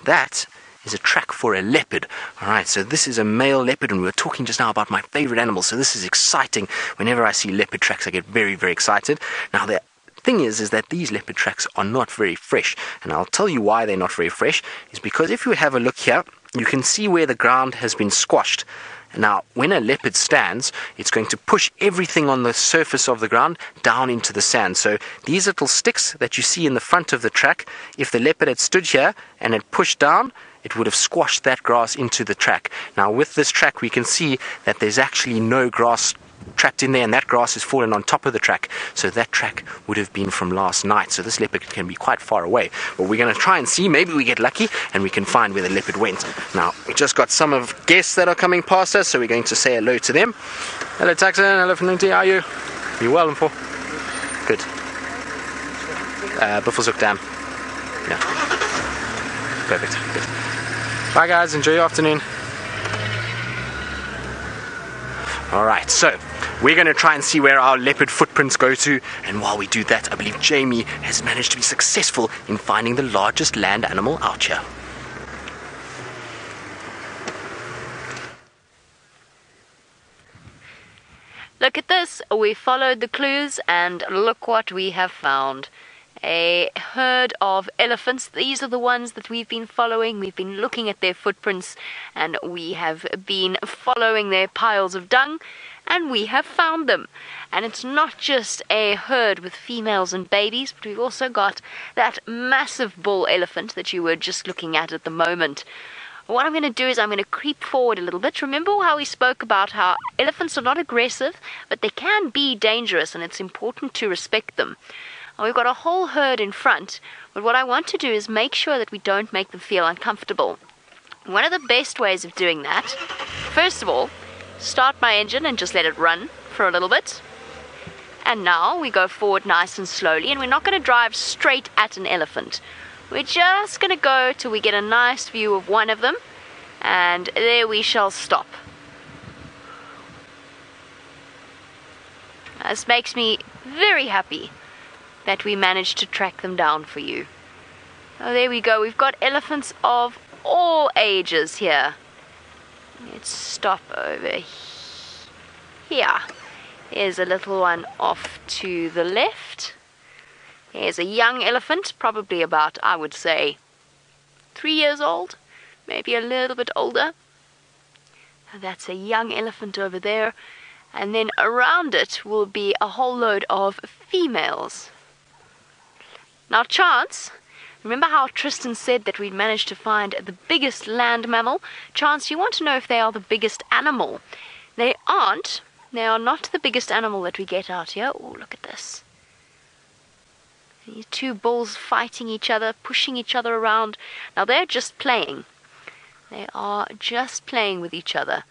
That is a track for a leopard. Alright, so this is a male leopard, and we were talking just now about my favorite animals, so this is exciting. Whenever I see leopard tracks I get very, very excited. Now the thing is that these leopard tracks are not very fresh, and I'll tell you why they're not very fresh. Is because if you have a look here, you can see where the ground has been squashed. Now, when a leopard stands, it's going to push everything on the surface of the ground down into the sand. So these little sticks that you see in the front of the track, if the leopard had stood here and had pushed down, it would have squashed that grass into the track. Now with this track we can see that there's actually no grass trapped in there, and that grass has fallen on top of the track, so that track would have been from last night. So this leopard can be quite far away, but we're going to try and see, maybe we get lucky and we can find where the leopard went. Now we just got some of guests that are coming past us, so we're going to say hello to them. Hello Taxon, hello Fernanti, how are you? Are you well and for? Good. Buffelshoek Dam. Yeah. Perfect. Good. Bye guys, enjoy your afternoon. Alright, so we're going to try and see where our leopard footprints go to, and while we do that, I believe Jamie has managed to be successful in finding the largest land animal out here. Look at this, we followed the clues and look what we have found. A herd of elephants. These are the ones that we've been following. We've been looking at their footprints, and we have been following their piles of dung, and we have found them. And it's not just a herd with females and babies, but we've also got that massive bull elephant that you were just looking at the moment. What I'm going to do is I'm going to creep forward a little bit. Remember how we spoke about how elephants are not aggressive, but they can be dangerous, and it's important to respect them. We've got a whole herd in front, but what I want to do is make sure that we don't make them feel uncomfortable. One of the best ways of doing that, first of all, start my engine and just let it run for a little bit. And now we go forward nice and slowly, and we're not going to drive straight at an elephant. We're just going to go till we get a nice view of one of them, and there we shall stop. This makes me very happy that we managed to track them down for you. Oh, there we go. We've got elephants of all ages here. Let's stop over here. Here's a little one off to the left. Here's a young elephant, probably about, I would say, 3 years old, maybe a little bit older. That's a young elephant over there. And then around it will be a whole load of females. Now, Chance, remember how Tristan said that we'd managed to find the biggest land mammal? Chance, you want to know if they are the biggest animal. They aren't. They are not the biggest animal that we get out here. Oh, look at this. These two bulls fighting each other, pushing each other around. Now, they're just playing. They are just playing with each other.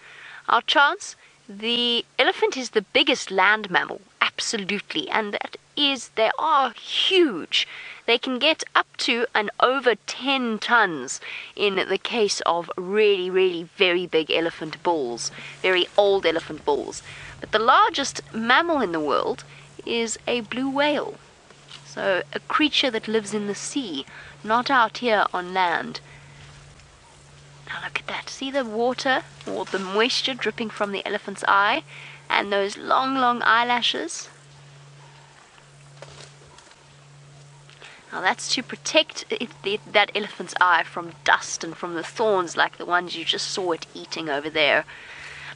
Our Chance, the elephant is the biggest land mammal. Absolutely. And that is, they are huge. they can get up to and over 10 tons in the case of really very big elephant bulls, very old elephant bulls. But the largest mammal in the world is a blue whale. So a creature that lives in the sea, not out here on land. Now look at that. See the water or the moisture dripping from the elephant's eye and those long eyelashes? Now that's to protect that elephant's eye from dust and from the thorns like the ones you just saw it eating over there.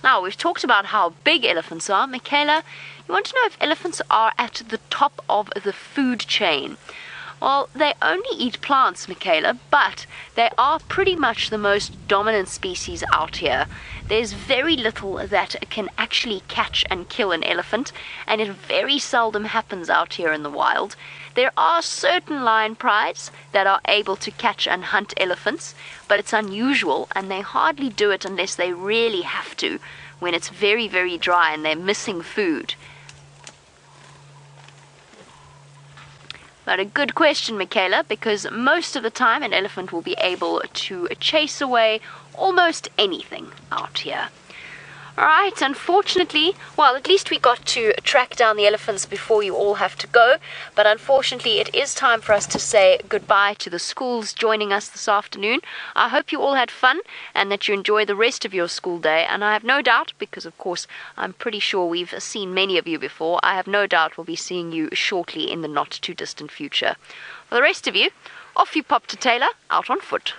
Now, we've talked about how big elephants are. Michaela, you want to know if elephants are at the top of the food chain? Well, they only eat plants, Michaela, but they are pretty much the most dominant species out here. There's very little that can actually catch and kill an elephant, and it very seldom happens out here in the wild. There are certain lion prides that are able to catch and hunt elephants, but it's unusual, and they hardly do it unless they really have to, when it's very dry and they're missing food. But a good question, Michaela, because most of the time an elephant will be able to chase away almost anything out here. Alright, unfortunately, well, at least we got to track down the elephants before you all have to go, but unfortunately it is time for us to say goodbye to the schools joining us this afternoon. I hope you all had fun and that you enjoy the rest of your school day, and I have no doubt, because of course I'm pretty sure we've seen many of you before, I have no doubt we'll be seeing you shortly in the not too distant future. For the rest of you, off you pop to Tayla, out on foot.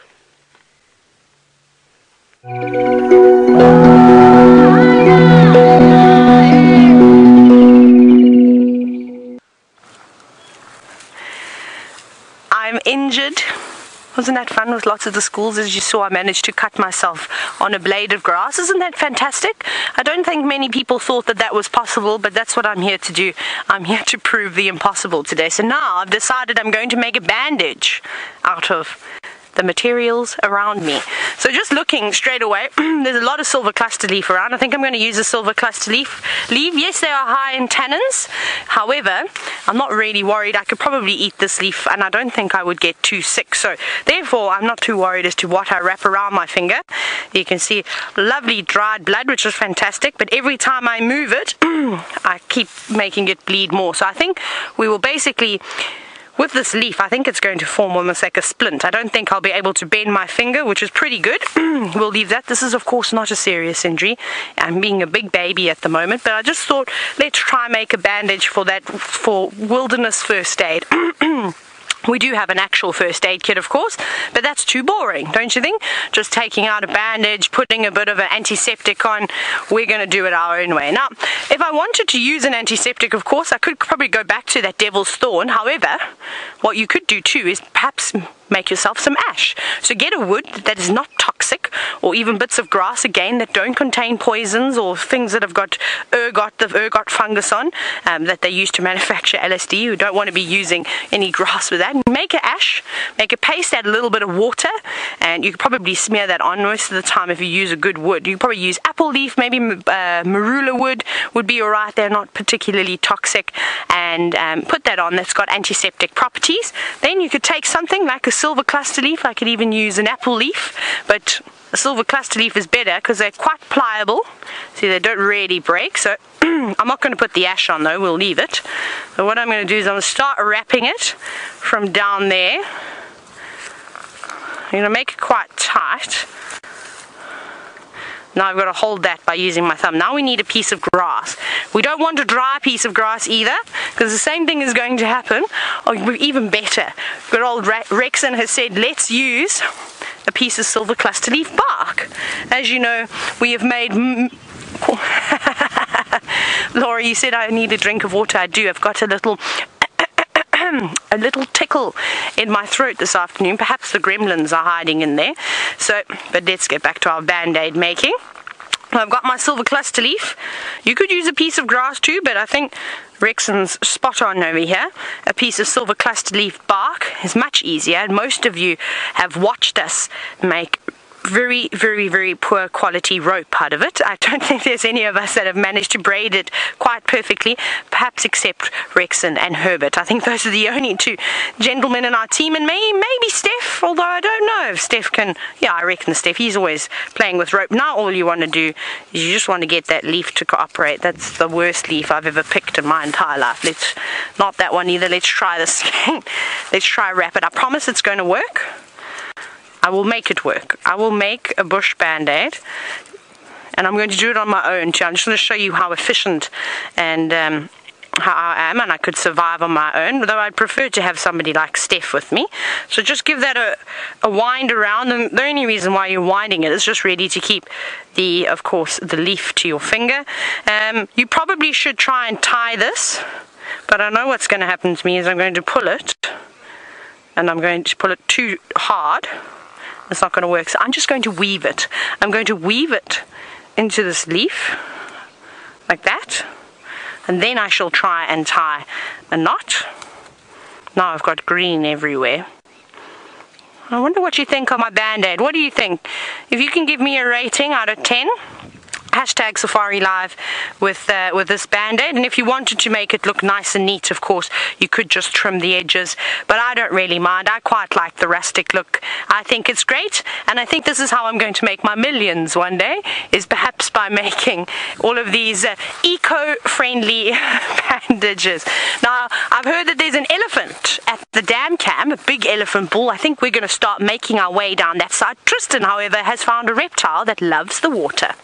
I'm injured. Wasn't that fun with lots of the schools? As you saw, I managed to cut myself on a blade of grass. Isn't that fantastic? I don't think many people thought that that was possible, but that's what I'm here to do. I'm here to prove the impossible today. So now I've decided I'm going to make a bandage out of the materials around me. So just looking straight away, there's a lot of silver cluster leaf around. I think I'm going to use a silver cluster leaf. Yes, they are high in tannins. However, I'm not really worried. I could probably eat this leaf and I don't think I would get too sick. So therefore, I'm not too worried as to what I wrap around my finger. You can see lovely dried blood, which is fantastic. But every time I move it, I keep making it bleed more. So I think we will basically, with this leaf, I think it's going to form almost like a splint. I don't think I'll be able to bend my finger, which is pretty good. We'll leave that. This is, of course, not a serious injury. I'm being a big baby at the moment, but I just thought, let's try make a bandage for that, for wilderness first aid. We do have an actual first aid kit, of course, but that's too boring, don't you think? Just taking out a bandage, putting a bit of an antiseptic on, we're going to do it our own way. Now, if I wanted to use an antiseptic, of course, I could probably go back to that devil's thorn. However, what you could do too is perhaps make yourself some ash. So get a wood that is not toxic, or even bits of grass, again, that don't contain poisons or things that have got the ergot fungus on, that they use to manufacture LSD. You don't want to be using any grass with that. Make an ash, make a paste, add a little bit of water, and you could probably smear that on most of the time if you use a good wood. You could probably use apple leaf, maybe marula wood would be alright. They're not particularly toxic, and put that on. That's got antiseptic properties. Then you could take something like a silver cluster leaf. I could even use an apple leaf, but a silver cluster leaf is better because they're quite pliable. See, they don't really break. So I'm not going to put the ash on though, we'll leave it. So what I'm going to do is I'm going to start wrapping it from down there. I'm going to make it quite tight. Now I've got to hold that by using my thumb. Now we need a piece of grass. We don't want a dry piece of grass either, because the same thing is going to happen, or even better. Good old Rexon has said, let's use a piece of silver cluster leaf bark. As you know, we have made... Laura, you said I need a drink of water. I do. I've got a little... a little tickle in my throat this afternoon. Perhaps the gremlins are hiding in there. So, but let's get back to our band-aid making. I've got my silver cluster leaf. You could use a piece of grass too, but I think Rexon's spot on over here. A piece of silver cluster leaf bark is much easier, and most of you have watched us make very, very, very poor quality rope out of it. I don't think there's any of us that have managed to braid it quite perfectly, perhaps except Rex and Herbert. I think those are the only two gentlemen in our team, and maybe Steph, although I don't know if Steph can. Yeah, I reckon Steph, he's always playing with rope. Now all you want to do is you just want to get that leaf to cooperate. That's the worst leaf I've ever picked in my entire life. Let's not that one either. Let's try this. Let's try wrap it. I promise it's going to work. I will make it work. I will make a bush band-aid, and I'm going to do it on my own too. I'm just going to show you how efficient and how I am, and I could survive on my own, though I'd prefer to have somebody like Steph with me. So just give that a wind around, and the only reason why you're winding it is just really to keep of course, the leaf to your finger. You probably should try and tie this, but I know what's going to happen to me is I'm going to pull it, and I'm going to pull it too hard. It's not going to work, so I'm just going to weave it. I'm going to weave it into this leaf, like that, and then I shall try and tie a knot. Now I've got green everywhere. I wonder what you think of my band-aid. What do you think? If you can give me a rating out of 10, hashtag Safari Live with this band-aid. And if you wanted to make it look nice and neat, of course, you could just trim the edges, but I don't really mind. I quite like the rustic look. I think it's great, and I think this is how I'm going to make my millions one day, is perhaps by making all of these eco-friendly bandages. Now, I've heard that there's an elephant at the dam cam, a big elephant bull. I think we're going to start making our way down that side. Tristan, however, has found a reptile that loves the water.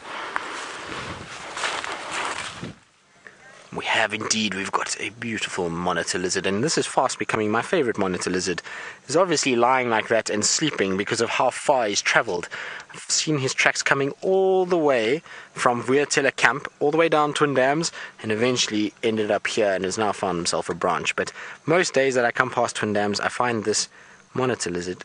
We have indeed. We've got a beautiful monitor lizard, and this is fast becoming my favorite monitor lizard. He's obviously lying like that and sleeping because of how far he's traveled. I've seen his tracks coming all the way from WildEarthTV camp all the way down Twin Dams, and eventually ended up here and has now found himself a branch. But most days that I come past Twin Dams, I find this monitor lizard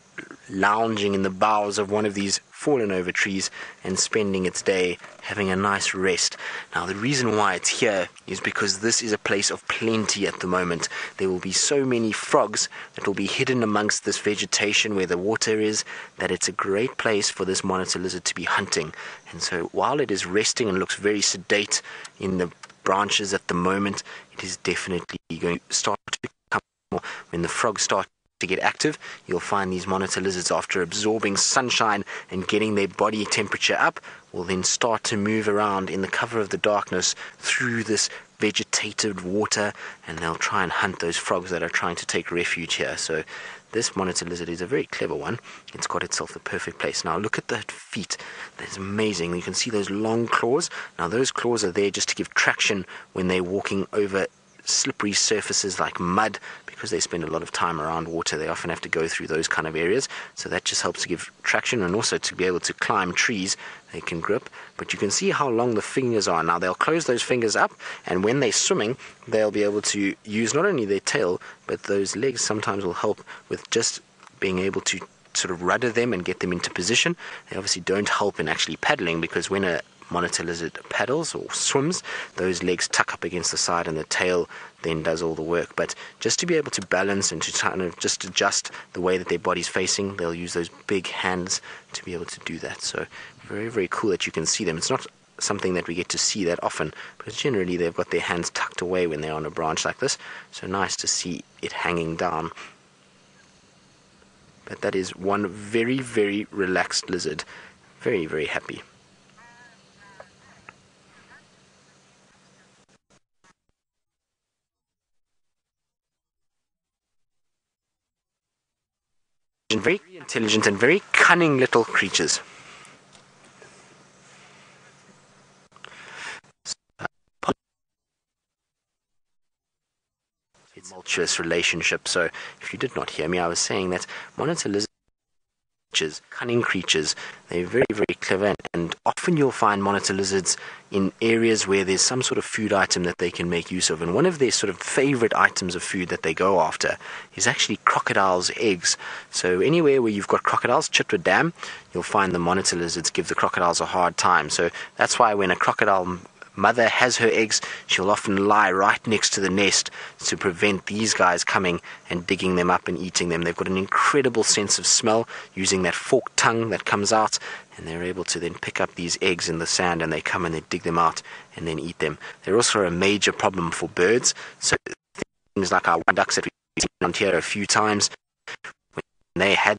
lounging in the boughs of one of these fallen over trees and spending its day having a nice rest. Now, the reason why it's here is because this is a place of plenty at the moment. There will be so many frogs that will be hidden amongst this vegetation where the water is, that it's a great place for this monitor lizard to be hunting. And so while it is resting and looks very sedate in the branches at the moment, it is definitely going to start to come more when the frogs start to get active. You'll find these monitor lizards, after absorbing sunshine and getting their body temperature up, will then start to move around in the cover of the darkness through this vegetated water, and they'll try and hunt those frogs that are trying to take refuge here. So this monitor lizard is a very clever one. It's got itself the perfect place. Now look at the feet. That's amazing. You can see those long claws. Now those claws are there just to give traction when they're walking over slippery surfaces like mud, because they spend a lot of time around water. They often have to go through those kind of areas, so that just helps to give traction, and also to be able to climb trees they can grip. But you can see how long the fingers are. Now they'll close those fingers up, and when they're swimming they'll be able to use not only their tail, but those legs sometimes will help with just being able to sort of rudder them and get them into position. They obviously don't help in actually paddling, because when a monitor lizard paddles or swims, those legs tuck up against the side and the tail then does all the work. But just to be able to balance and to kind of just adjust the way that their body's facing, they'll use those big hands to be able to do that. So very, very cool that you can see them. It's not something that we get to see that often, because generally they've got their hands tucked away when they're on a branch like this. So nice to see it hanging down. But that is one very, very relaxed lizard. Very, very happy. Very intelligent and very cunning little creatures. It's a tumultuous relationship. So if you did not hear me, I was saying that monitor lizards, cunning creatures, they're very, very clever, and often you'll find monitor lizards in areas where there's some sort of food item that they can make use of. And one of their sort of favorite items of food that they go after is actually crocodiles' eggs. So anywhere where you've got crocodiles, Chitwa Dam, you'll find the monitor lizards give the crocodiles a hard time. So that's why when a crocodile mother has her eggs, she'll often lie right next to the nest to prevent these guys coming and digging them up and eating them. They've got an incredible sense of smell using that forked tongue that comes out, and they're able to then pick up these eggs in the sand, and they come and they dig them out and then eat them. They're also a major problem for birds. So things like our ducks that we've seen around here a few times, when they had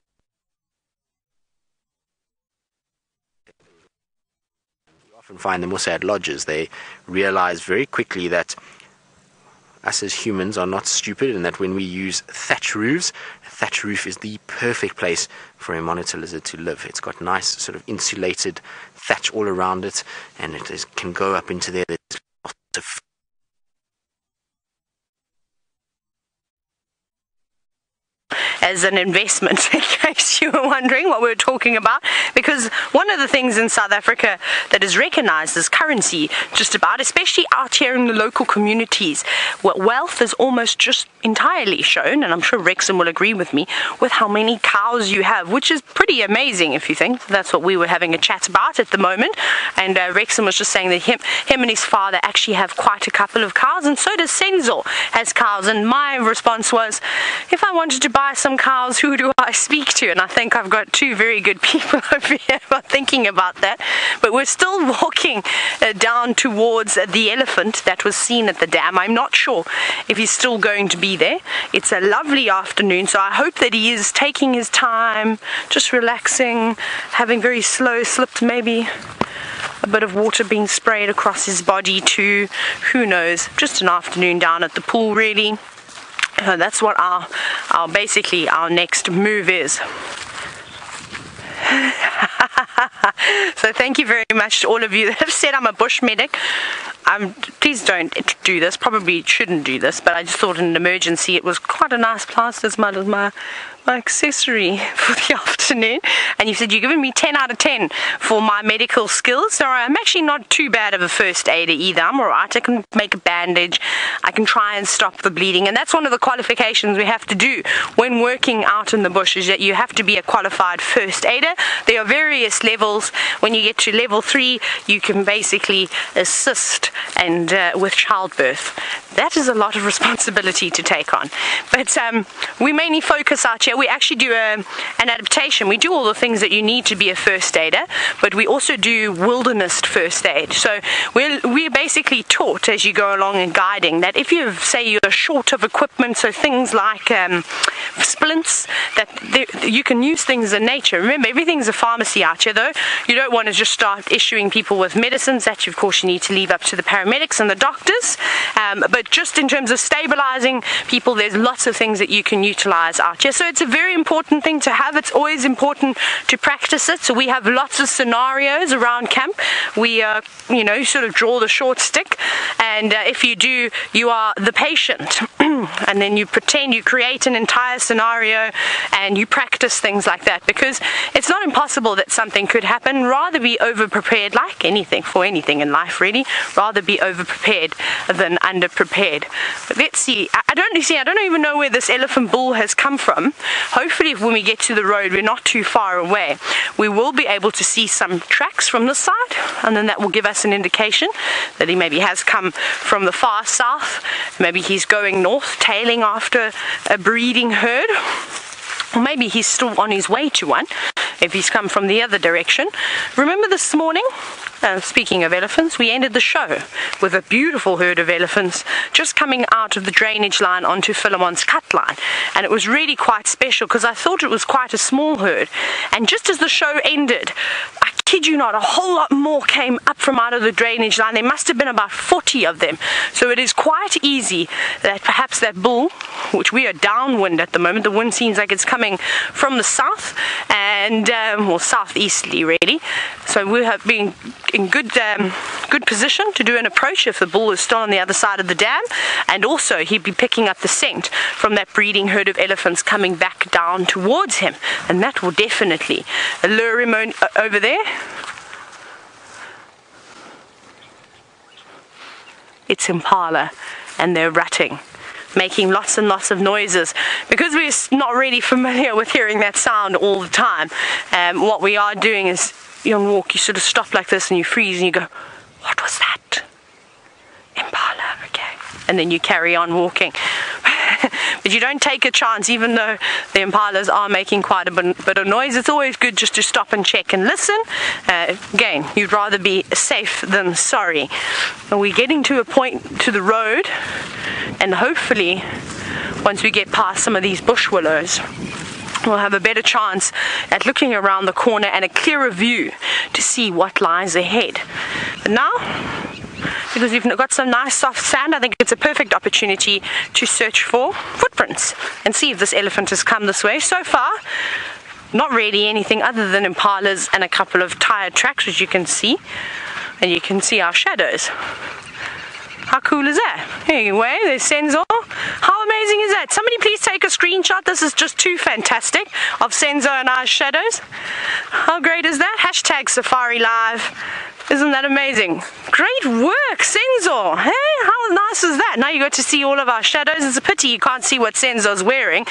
often find them also at lodges. They realize very quickly that us as humans are not stupid, and that when we use thatch roofs, a thatch roof is the perfect place for a monitor lizard to live. It's got nice sort of insulated thatch all around it, and can go up into there. There's lots of as an investment, in case you were wondering what we were talking about, because one of the things in South Africa that is recognized as currency just about, especially out here in the local communities, what wealth is almost just entirely shown, and I'm sure Wrexham will agree with me, with how many cows you have, which is pretty amazing if you think. That's what we were having a chat about at the moment, and Wrexham was just saying that him and his father actually have quite a couple of cows, and so does Senzo has cows, and my response was, if I wanted to buy some cows, who do I speak to? And I think I've got two very good people over here thinking about that. But we're still walking down towards the elephant that was seen at the dam. I'm not sure if he's still going to be there. It's a lovely afternoon, so I hope that he is taking his time, just relaxing, having very slow slipped, maybe a bit of water being sprayed across his body too. Who knows? Just an afternoon down at the pool, really. That's what basically our next move is. So thank you very much to all of you that have said I'm a bush medic. Please don't do this, probably shouldn't do this, but I just thought in an emergency it was quite a nice plaster as my accessory for the afternoon. And you said you're giving me 10 out of 10 for my medical skills, so I'm actually not too bad of a first aider either. I'm alright. I can make a bandage, I can try and stop the bleeding, and that's one of the qualifications we have to do when working out in the bush, is that you have to be a qualified first aider. There are various levels. When you get to level 3, you can basically assist and with childbirth. That is a lot of responsibility to take on, but we mainly focus out here. We actually do an adaptation. We do all the things that you need to be a first aider, but we also do wilderness first aid. So we're basically taught as you go along in guiding that if you say you're short of equipment, so things like splints, that you can use things in nature. Remember, everything's a pharmacy out here though. You don't want to just start issuing people with medicines. That of course you need to leave up to the paramedics and the doctors, but just in terms of stabilizing people, there's lots of things that you can utilize out here. So it's a very important thing to have. It's always important to practice it. So we have lots of scenarios around camp. We sort of draw the short stick, and if you do, you are the patient and then you pretend you create an entire scenario and you practice things like that, because it's not impossible that something could happen. Rather be over prepared, like anything, for anything in life really. Rather be over prepared than under prepared. But let's see. I don't even know where this elephant bull has come from. Hopefully when we get to the road, we're not too far away. We will be able to see some tracks from the side, and then that will give us an indication that he maybe has come from the far south. Maybe he's going north, tailing after a breeding herd. Or maybe he's still on his way to one, if he's come from the other direction. Remember this morning, speaking of elephants, we ended the show with a beautiful herd of elephants just coming out of the drainage line onto Philemon's cut line. And it was really quite special because I thought it was quite a small herd. And just as the show ended, I kid you not, a whole lot more came up from out of the drainage line. There must have been about 40 of them. So it is quite easy that perhaps that bull, which we are downwind at the moment, the wind seems like it's coming from the south, and well, southeasterly really. So we have been in good position to do an approach if the bull is still on the other side of the dam, and also he'd be picking up the scent from that breeding herd of elephants coming back down towards him, and that will definitely lure him over there. It's impala, and they're rutting, making lots and lots of noises. Because we're not really familiar with hearing that sound all the time, what we are doing is, you walk, you sort of stop like this and you freeze and you go, what was that? and then you carry on walking. But you don't take a chance, even though the impalas are making quite a bit of noise. It's always good just to stop and check and listen. Again, you'd rather be safe than sorry. And we're getting to a point to the road, and hopefully once we get past some of these bush willows, we'll have a better chance at looking around the corner and a clearer view to see what lies ahead. But now, because we've got some nice soft sand, I think it's a perfect opportunity to search for footprints and see if this elephant has come this way. So far, not really anything other than impalas and a couple of tire tracks, as you can see. And you can see our shadows. How cool is that? Anyway, there's Senzo. How amazing is that? Somebody please take a screenshot. This is just too fantastic of Senzo and our shadows. How great is that? Hashtag Safari Live. Isn't that amazing? Great work, Senzo. Hey, how nice is that? Now you got to see all of our shadows. It's a pity you can't see what Senzo's wearing.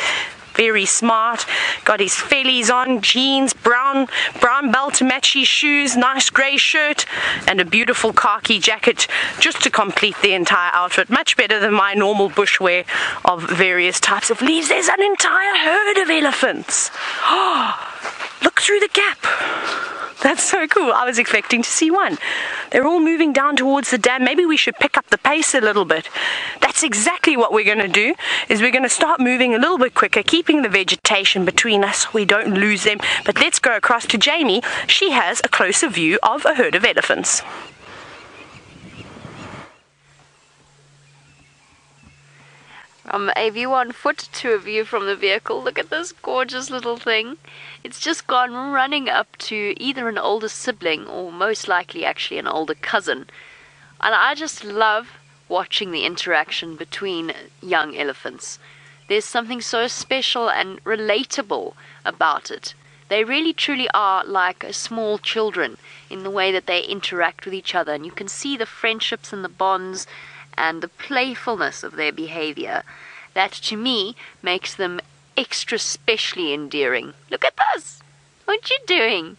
Very smart, got his fellies on, jeans, brown belt to match his shoes, nice grey shirt, and a beautiful khaki jacket just to complete the entire outfit. Much better than my normal bushwear of various types of leaves. There's an entire herd of elephants. Oh, look through the gap. That's so cool. I was expecting to see one. They're all moving down towards the dam. Maybe we should pick up the pace a little bit. That's exactly what we're going to do, is we're going to start moving a little bit quicker, keeping the vegetation between us so we don't lose them. But let's go across to Jamie. She has a closer view of a herd of elephants. From a view on foot to a view from the vehicle, look at this gorgeous little thing. It's just gone running up to either an older sibling or most likely actually an older cousin. And I just love watching the interaction between young elephants. There's something so special and relatable about it. They really truly are like small children in the way that they interact with each other, and you can see the friendships and the bonds and the playfulness of their behavior. That, to me, makes them extra specially endearing. Look at this! What you doing?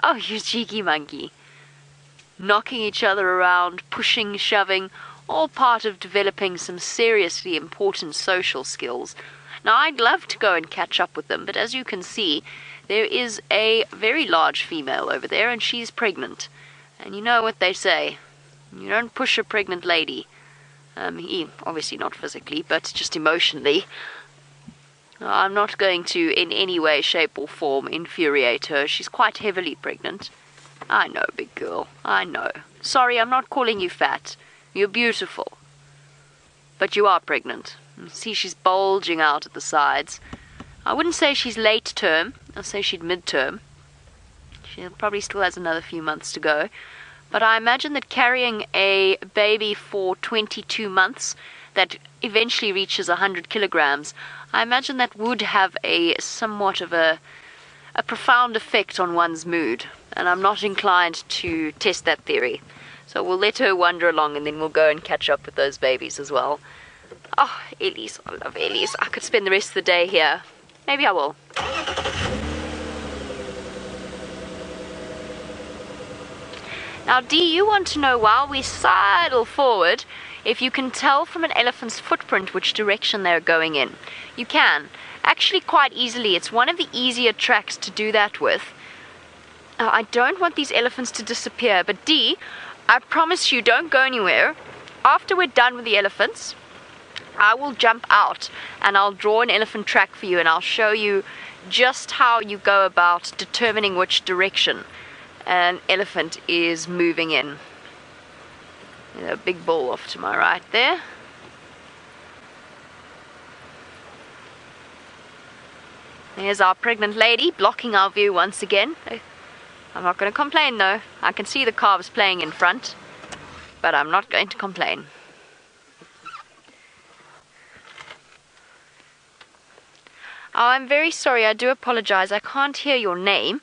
Oh, you cheeky monkey. Knocking each other around, pushing, shoving, all part of developing some seriously important social skills. Now, I'd love to go and catch up with them, but as you can see, there is a very large female over there, and she's pregnant. And you know what they say. You don't push a pregnant lady. Obviously not physically, but just emotionally. I'm not going to, in any way, shape or form, infuriate her. She's quite heavily pregnant. I know, big girl. I know. Sorry, I'm not calling you fat. You're beautiful. But you are pregnant. See, she's bulging out at the sides. I wouldn't say she's late term. I'll say she's mid-term. She probably still has another few months to go. But I imagine that carrying a baby for 22 months that eventually reaches 100 kilograms, I imagine that would have a somewhat of a profound effect on one's mood. And I'm not inclined to test that theory. So we'll let her wander along, and then we'll go and catch up with those babies as well. Oh, Ellies. I love Ellies. I could spend the rest of the day here. Maybe I will. Now, Dee, you want to know, while we sidle forward, if you can tell from an elephant's footprint which direction they're going in. You can. Actually, quite easily. It's one of the easier tracks to do that with. I don't want these elephants to disappear, but Dee, I promise you, don't go anywhere. After we're done with the elephants, I will jump out and I'll draw an elephant track for you, and I'll show you just how you go about determining which direction an elephant is moving in. There's a big bull off to my right there. There's our pregnant lady blocking our view once again. I'm not going to complain though. I can see the calves playing in front, but I'm not going to complain. Oh, I'm very sorry. I do apologize. I can't hear your name.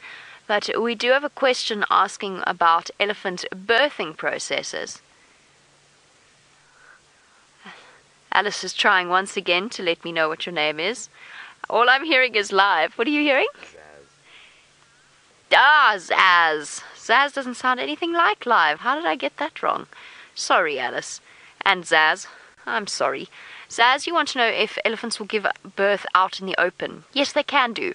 But we do have a question asking about elephant birthing processes. Alice is trying once again to let me know what your name is. All I'm hearing is live. What are you hearing? Zaz. Ah, Zaz. Zaz doesn't sound anything like live. How did I get that wrong? Sorry, Alice. And Zaz, I'm sorry. Zaz, you want to know if elephants will give birth out in the open? Yes, they can do.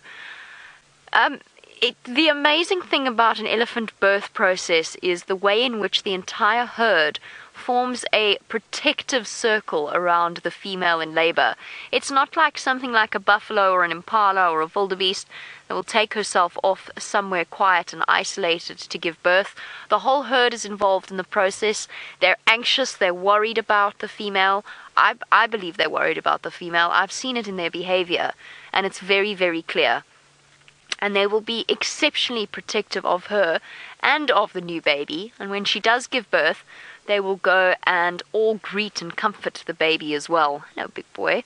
The amazing thing about an elephant birth process is the way in which the entire herd forms a protective circle around the female in labor. It's not like something like a buffalo or an impala or a wildebeest that will take herself off somewhere quiet and isolated to give birth. The whole herd is involved in the process. They're anxious, they're worried about the female. I believe they're worried about the female. I've seen it in their behavior, and it's very, very clear. And they will be exceptionally protective of her and of the new baby. And when she does give birth, they will go and all greet and comfort the baby as well. No, big boy.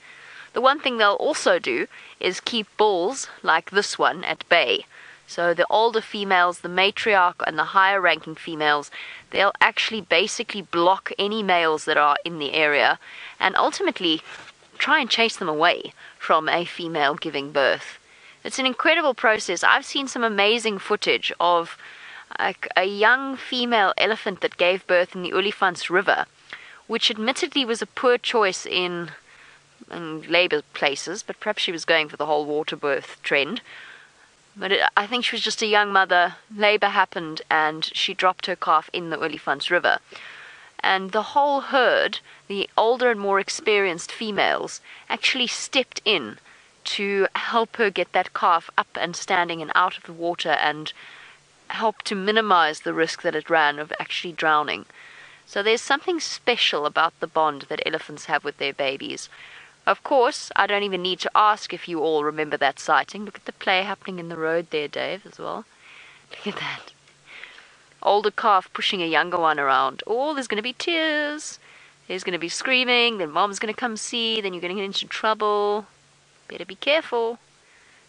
The one thing they'll also do is keep bulls like this one at bay. So the older females, the matriarch and the higher ranking females, they'll actually basically block any males that are in the area and ultimately try and chase them away from a female giving birth. It's an incredible process. I've seen some amazing footage of a young female elephant that gave birth in the Olifants River, which admittedly was a poor choice in labour places, but perhaps she was going for the whole water birth trend. But I think she was just a young mother. Labour happened and she dropped her calf in the Olifants River. And the whole herd, the older and more experienced females, actually stepped in to help her get that calf up and standing and out of the water and help to minimize the risk that it ran of actually drowning. So there's something special about the bond that elephants have with their babies. Of course, I don't even need to ask if you all remember that sighting. Look at the play happening in the road there, Dave, as well. Look at that. Older calf pushing a younger one around. Oh, there's going to be tears. There's going to be screaming. Then mom's going to come see. Then you're going to get into trouble. Better be careful.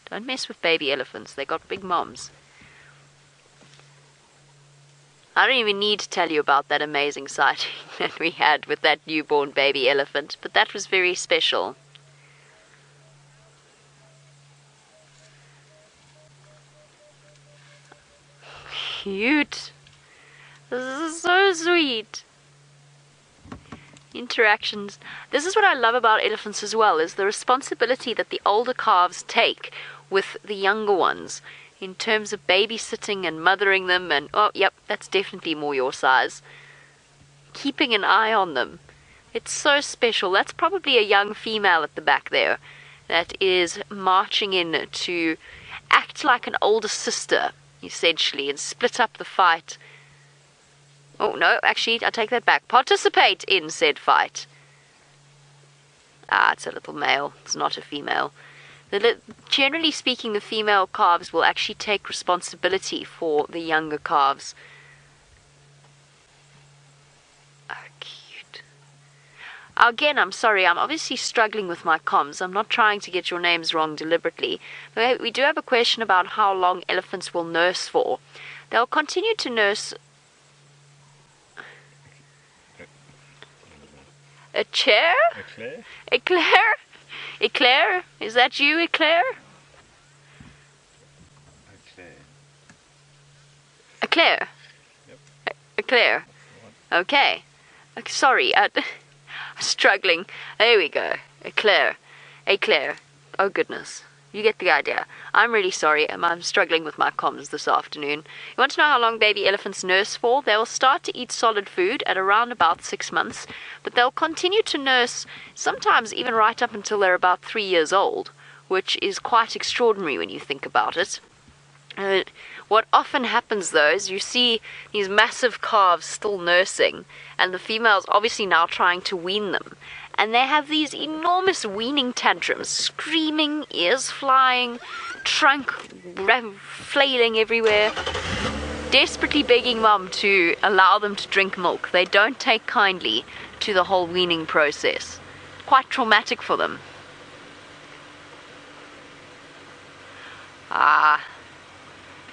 Don't mess with baby elephants. They got big moms. I don't even need to tell you about that amazing sighting that we had with that newborn baby elephant, but that was very special. Cute. This is so sweet. Interactions. This is what I love about elephants as well, is the responsibility that the older calves take with the younger ones in terms of babysitting and mothering them and, oh, yep, that's definitely more your size. Keeping an eye on them. It's so special. That's probably a young female at the back there that is marching in to act like an older sister, essentially, and split up the fight. Oh, no, actually, I take that back. Participate in said fight. Ah, it's a little male. It's not a female. Generally speaking, the female calves will actually take responsibility for the younger calves. Oh, cute. Again, I'm sorry, I'm obviously struggling with my comms. I'm not trying to get your names wrong deliberately. But we do have a question about how long elephants will nurse for. They'll continue to nurse... A chair? Eclair? Eclair? Eclair? Is that you, Eclair? Eclair. Eclair? Yep. Eclair. Okay. Sorry, I'm struggling. There we go. Eclair. Eclair. Oh, goodness. You get the idea. I'm really sorry. I'm struggling with my comms this afternoon. You want to know how long baby elephants nurse for? They'll start to eat solid food at around about 6 months, but they'll continue to nurse sometimes even right up until they're about 3 years old, which is quite extraordinary when you think about it. What often happens, though, is you see these massive calves still nursing, and the females obviously now trying to wean them. And they have these enormous weaning tantrums, screaming, ears flying, trunk flailing everywhere, desperately begging mum to allow them to drink milk. They don't take kindly to the whole weaning process. Quite traumatic for them. Ah,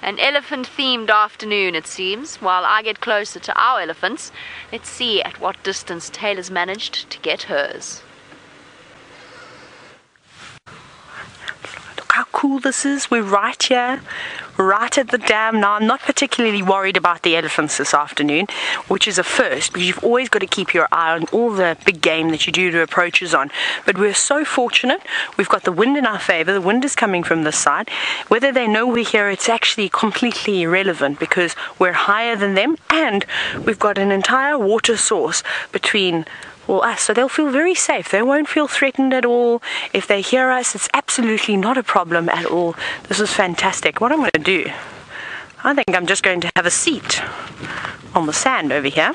an elephant-themed afternoon, it seems. While I get closer to our elephants, let's see at what distance Tayla's managed to get hers. Look how cool this is. We're right here, right at the dam. Now, I'm not particularly worried about the elephants this afternoon, which is a first, because you've always got to keep your eye on all the big game that you do to approaches on. But we're so fortunate. We've got the wind in our favor. The wind is coming from this side. Whether they know we're here, it's actually completely irrelevant because we're higher than them, and we've got an entire water source between us, so they'll feel very safe. They won't feel threatened at all. If they hear us, it's absolutely not a problem at all. This is fantastic. What I'm going to do, I think I'm just going to have a seat on the sand over here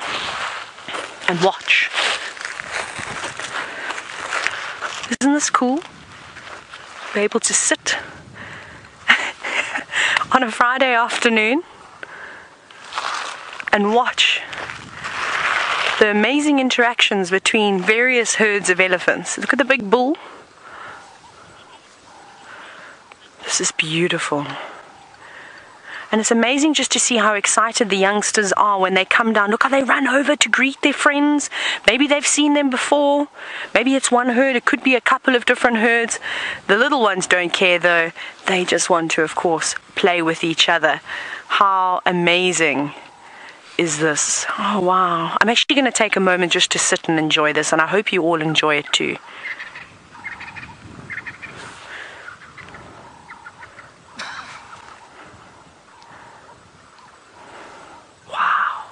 and watch. Isn't this cool? Be able to sit on a Friday afternoon and watch the amazing interactions between various herds of elephants. Look at the big bull. This is beautiful. And it's amazing just to see how excited the youngsters are when they come down. Look how they run over to greet their friends. Maybe they've seen them before. Maybe it's one herd. It could be a couple of different herds. The little ones don't care though. They just want to, of course, play with each other. How amazing is this? Oh wow. I'm actually going to take a moment just to sit and enjoy this, and I hope you all enjoy it too. Wow.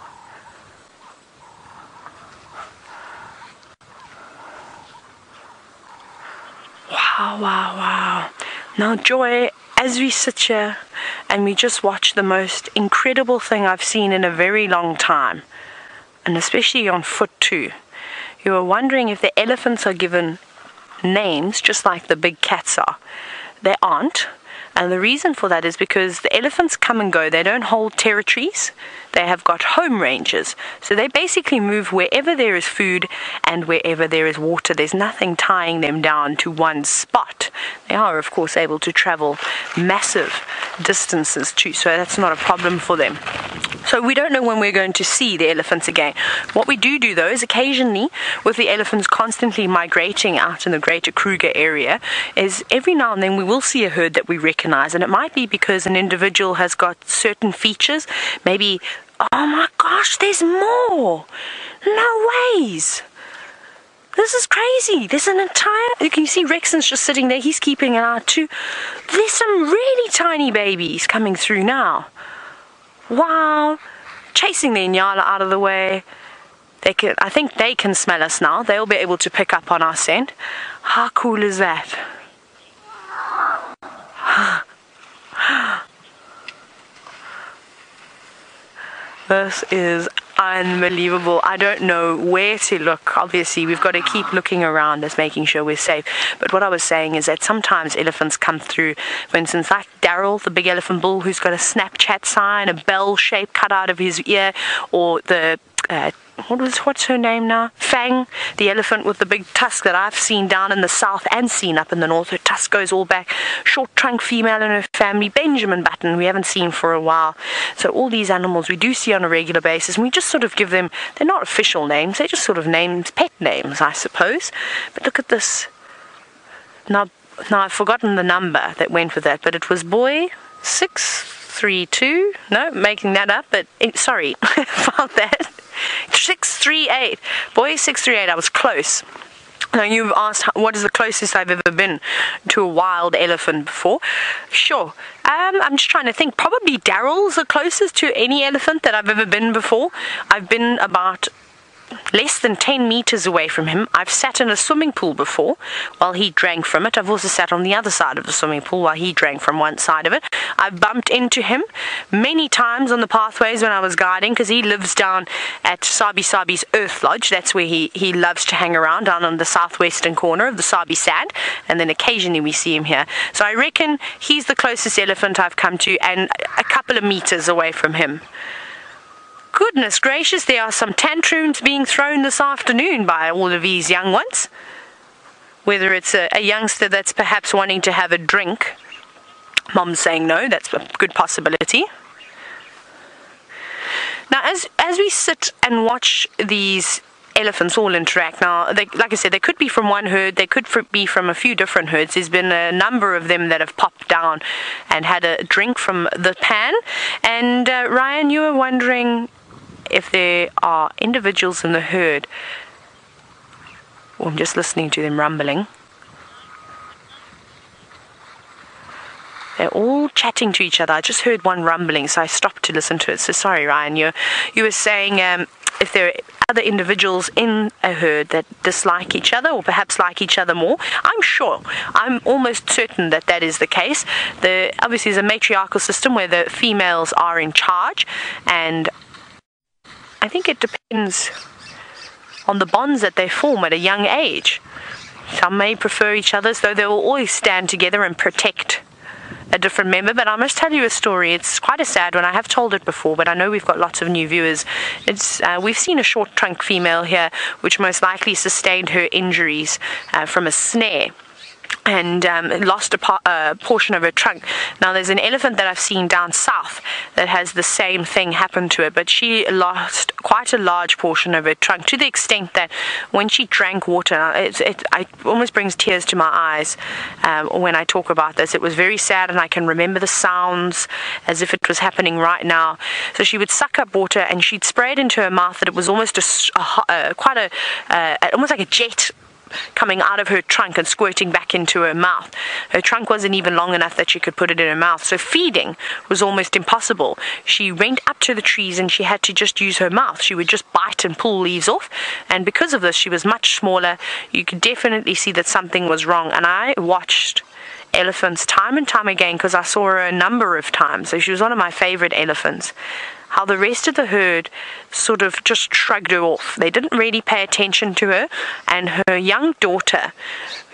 Wow, wow, wow. Now Joy, as we sit here and we just watch the most incredible thing I've seen in a very long time, and especially on foot too, you are wondering if the elephants are given names just like the big cats are. They aren't, and the reason for that is because the elephants come and go. They don't hold territories. They have got home ranges, so they basically move wherever there is food and wherever there is water. There's nothing tying them down to one spot. They are, of course, able to travel massive distances too, so that's not a problem for them. So we don't know when we're going to see the elephants again. What we do though is occasionally, with the elephants constantly migrating out in the greater Kruger area, is every now and then we will see a herd that we recognize, and it might be because an individual has got certain features. Maybe, oh my gosh, there's more! No ways! This is crazy. There's an entire... You can see Rexon's just sitting there. He's keeping an eye too. There's some really tiny babies coming through now. Wow. Chasing the Inyala out of the way. I think they can smell us now. They'll be able to pick up on our scent. How cool is that? This is unbelievable. I don't know where to look. Obviously, we've got to keep looking around us, making sure we're safe. But what I was saying is that sometimes elephants come through. For instance, like Daryl, the big elephant bull, who's got a Snapchat sign, a bell shape cut out of his ear, or the what's her name now? Fang, the elephant with the big tusk that I've seen down in the south and seen up in the north. Her tusk goes all back. Short trunk female in her family. Benjamin Button, we haven't seen for a while. So all these animals we do see on a regular basis, and we just sort of give them, they're not official names, they're just sort of names, pet names, I suppose. But look at this. Now I've forgotten the number that went with that, but it was boy 632. No, making that up, but sorry, found that. 638. Boy 638. I was close. Now you've asked what is the closest I've ever been to a wild elephant before. Sure. I'm just trying to think. Probably Daryl's the closest to any elephant that I've ever been before. I've been about less than 10 meters away from him. I've sat in a swimming pool before while he drank from it. I've also sat on the other side of the swimming pool while he drank from one side of it. I've bumped into him many times on the pathways when I was guiding, because he lives down at Sabi's Earth Lodge. That's where he loves to hang around, down on the southwestern corner of the Sabi Sand, and then occasionally we see him here. So I reckon he's the closest elephant I've come to, and a couple of meters away from him. Goodness gracious, there are some tantrums being thrown this afternoon by all of these young ones. Whether it's a youngster that's perhaps wanting to have a drink. Mom's saying no, that's a good possibility. Now, as we sit and watch these elephants all interact. Now, like I said, they could be from one herd, they could be from a few different herds. There's been a number of them that have popped down and had a drink from the pan. And Ryan, you were wondering if there are individuals in the herd. I'm just listening to them rumbling. They're all chatting to each other. I just heard one rumbling, so I stopped to listen to it. So sorry, Ryan. You were saying if there are other individuals in a herd that dislike each other or perhaps like each other more. I'm almost certain that is the case. Obviously, there's a matriarchal system where the females are in charge, and I think it depends on the bonds that they form at a young age. Some may prefer each other, though they will always stand together and protect a different member. But I must tell you a story. It's quite a sad one. I have told it before, but I know we've got lots of new viewers. We've seen a short trunk female here, which most likely sustained her injuries from a snare, and lost a portion of her trunk. Now, there's an elephant that I've seen down south that has the same thing happen to it, but she lost quite a large portion of her trunk, to the extent that when she drank water, it almost brings tears to my eyes when I talk about this. It was very sad, and I can remember the sounds as if it was happening right now. So she would suck up water and she'd spray it into her mouth, that it was almost almost like a jet coming out of her trunk and squirting back into her mouth. Her trunk wasn't even long enough that she could put it in her mouth, so feeding was almost impossible. She went up to the trees and she had to just use her mouth. She would just bite and pull leaves off, and because of this, she was much smaller. You could definitely see that something was wrong, and I watched elephants time and time again because I saw her a number of times, so she was one of my favorite elephants. How the rest of the herd sort of just shrugged her off. They didn't really pay attention to her, and her young daughter,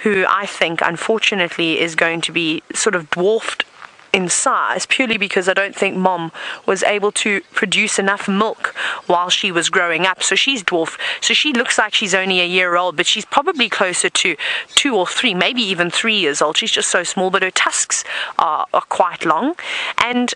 who I think unfortunately is going to be sort of dwarfed in size, purely because I don't think mom was able to produce enough milk while she was growing up, so she's dwarfed. So she looks like she's only a year old, but she's probably closer to 2 or 3, maybe even 3 years old. She's just so small, but her tusks are quite long. And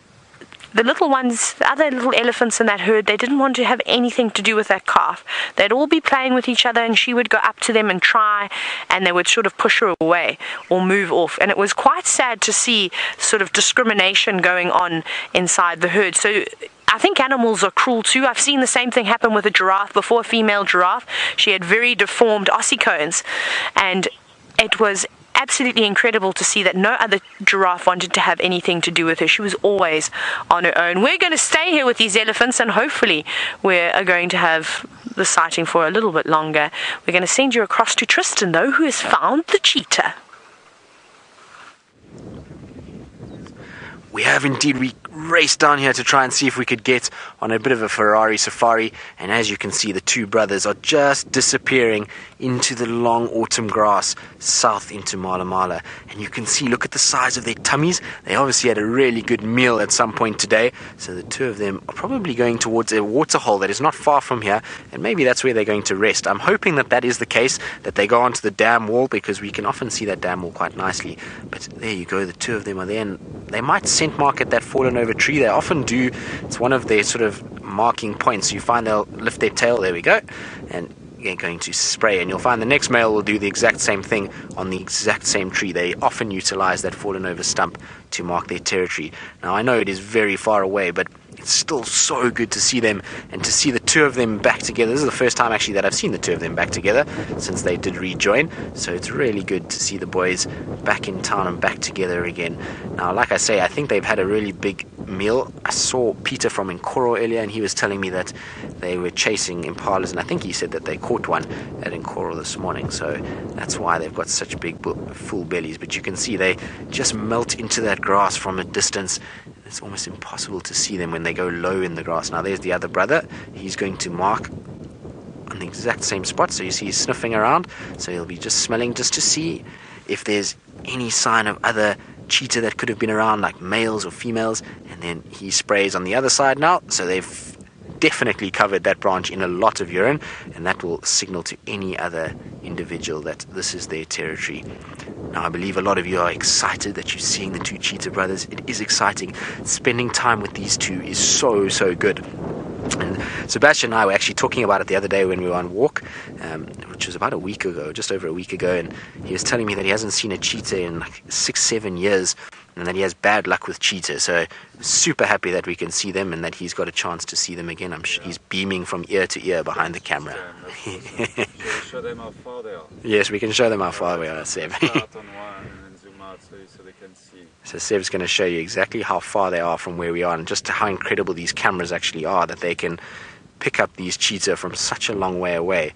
the little ones, the other little elephants in that herd, they didn't want to have anything to do with that calf. They'd all be playing with each other, and she would go up to them and try, and they would sort of push her away or move off. And it was quite sad to see sort of discrimination going on inside the herd. So I think animals are cruel too. I've seen the same thing happen with a giraffe before, a female giraffe. She had very deformed ossicones, and it was absolutely incredible to see that no other giraffe wanted to have anything to do with her. She was always on her own. We're going to stay here with these elephants, and hopefully we're going to have the sighting for a little bit longer. We're going to send you across to Tristan, though, who has found the cheetah. We have indeed. We raced down here to try and see if we could get on a bit of a Ferrari safari, and as you can see, the two brothers are just disappearing into the long autumn grass south into Mala Mala. And you can see, look at the size of their tummies. They obviously had a really good meal at some point today, so the two of them are probably going towards a waterhole that is not far from here, and maybe that's where they're going to rest. I'm hoping that is the case, that they go onto the dam wall, because we can often see that dam wall quite nicely. But there you go, the two of them are there, and they might scent mark at that fallen over tree. They often do. It's one of their sort of marking points. You find they'll lift their tail, there we go, and they're going to spray, and you'll find the next male will do the exact same thing on the exact same tree. They often utilize that fallen over stump to mark their territory. Now, I know it is very far away, but it's still so good to see them, and to see the two of them back together. This is the first time actually that I've seen the two of them back together since they did rejoin, so it's really good to see the boys back in town and back together again. Now, like I say, I think they've had a really big meal. I saw Peter from Nkoro earlier, and he was telling me that they were chasing impalas, and I think he said that they caught one at Nkoro this morning, so that's why they've got such big full bellies. But you can see they just melt into that grass from a distance. It's almost impossible to see them when they go low in the grass. Now, there's the other brother. He's going to mark on the exact same spot, so you see he's sniffing around, so he'll be just smelling just to see if there's any sign of other cheetah that could have been around, like males or females. And then he sprays on the other side now, so they've definitely covered that branch in a lot of urine, and that will signal to any other individual that this is their territory. Now, I believe a lot of you are excited that you're seeing the two cheetah brothers. It is exciting. Spending time with these two is so good. And Sebastian and I were actually talking about it the other day when we were on a walk, which was about a week ago, just over a week ago, and he was telling me that he hasn't seen a cheetah in like 6-7 years, and that he has bad luck with cheetahs. So super happy that we can see them and that he's got a chance to see them again. I'm sure he's beaming from ear to ear behind the camera. Show them how far they are. Yes, we can show them how far we are, Seb. Start on one and then zoom out so they can see. So Seb's going to show you exactly how far they are from where we are and just how incredible these cameras actually are, that they can pick up these cheetah from such a long way away.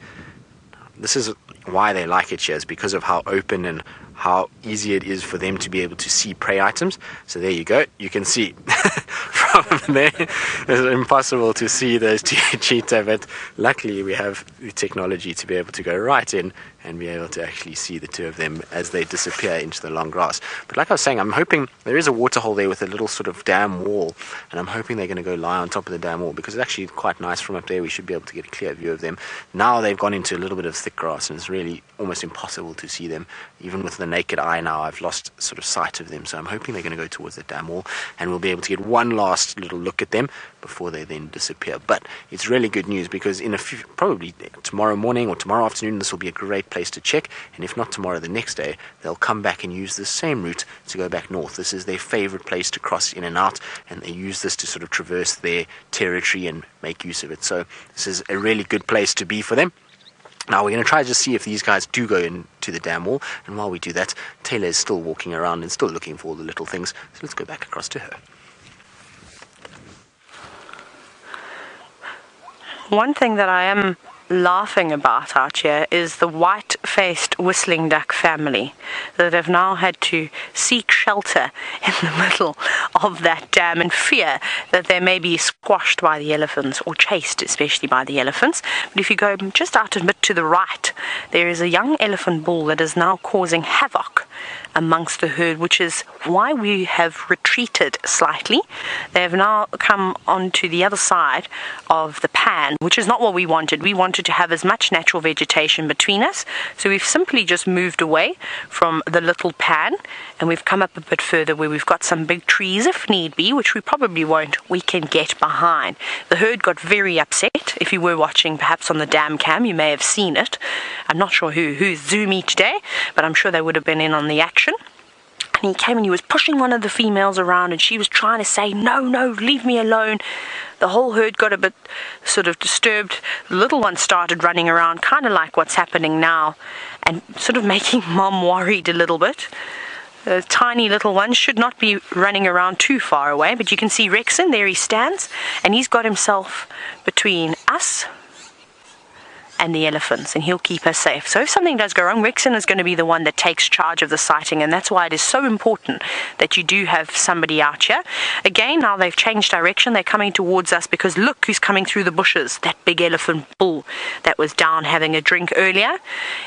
This is why they like it here, is because of how open and how easy it is for them to be able to see prey items. So there you go, you can see from there. It's impossible to see those two cheetah, but luckily we have the technology to be able to go right in and be able to actually see the two of them as they disappear into the long grass. But like I was saying, I'm hoping there is a waterhole there with a little sort of dam wall, and I'm hoping they're going to go lie on top of the dam wall, because it's actually quite nice from up there. We should be able to get a clear view of them. Now they've gone into a little bit of thick grass, and it's really almost impossible to see them. Even with the naked eye now, I've lost sort of sight of them. So I'm hoping they're going to go towards the dam wall, and we'll be able to get one last little look at them before they then disappear. But it's really good news, because in a few, probably tomorrow morning or tomorrow afternoon, this will be a great place to check. And if not tomorrow, the next day, they'll come back and use the same route to go back north. This is their favorite place to cross in and out, and they use this to sort of traverse their territory and make use of it. So this is a really good place to be for them. Now we're going to try to just see if these guys do go into the dam wall, and while we do that, Tayla is still walking around and still looking for all the little things. So let's go back across to her. One thing that I am laughing about out here is the white-faced whistling duck family that have now had to seek shelter in the middle of that dam in fear that they may be squashed by the elephants, or chased especially by the elephants. But if you go just out a bit to the right, there is a young elephant bull that is now causing havoc amongst the herd, which is why we have retreated slightly. They have now come onto the other side of the pan, which is not what we wanted. We wanted to have as much natural vegetation between us, so we've simply just moved away from the little pan, and we've come up a bit further where we've got some big trees if need be, which we probably won't. We can get behind. The herd got very upset. If you were watching perhaps on the dam cam, you may have seen it. I'm not sure who's zoomy today, but I'm sure they would have been in on the action. And he came and he was pushing one of the females around, and she was trying to say, no, leave me alone. The whole herd got a bit sort of disturbed. The little one started running around, kind of like what's happening now, and sort of making mom worried a little bit. The tiny little one should not be running around too far away, but you can see Rexon, there he stands, and he's got himself between us and the elephants, and he'll keep us safe. So if something does go wrong, Rexon is going to be the one that takes charge of the sighting, and that's why it is so important that you do have somebody out here. Again, now they've changed direction. They're coming towards us because look who's coming through the bushes. That big elephant bull that was down having a drink earlier.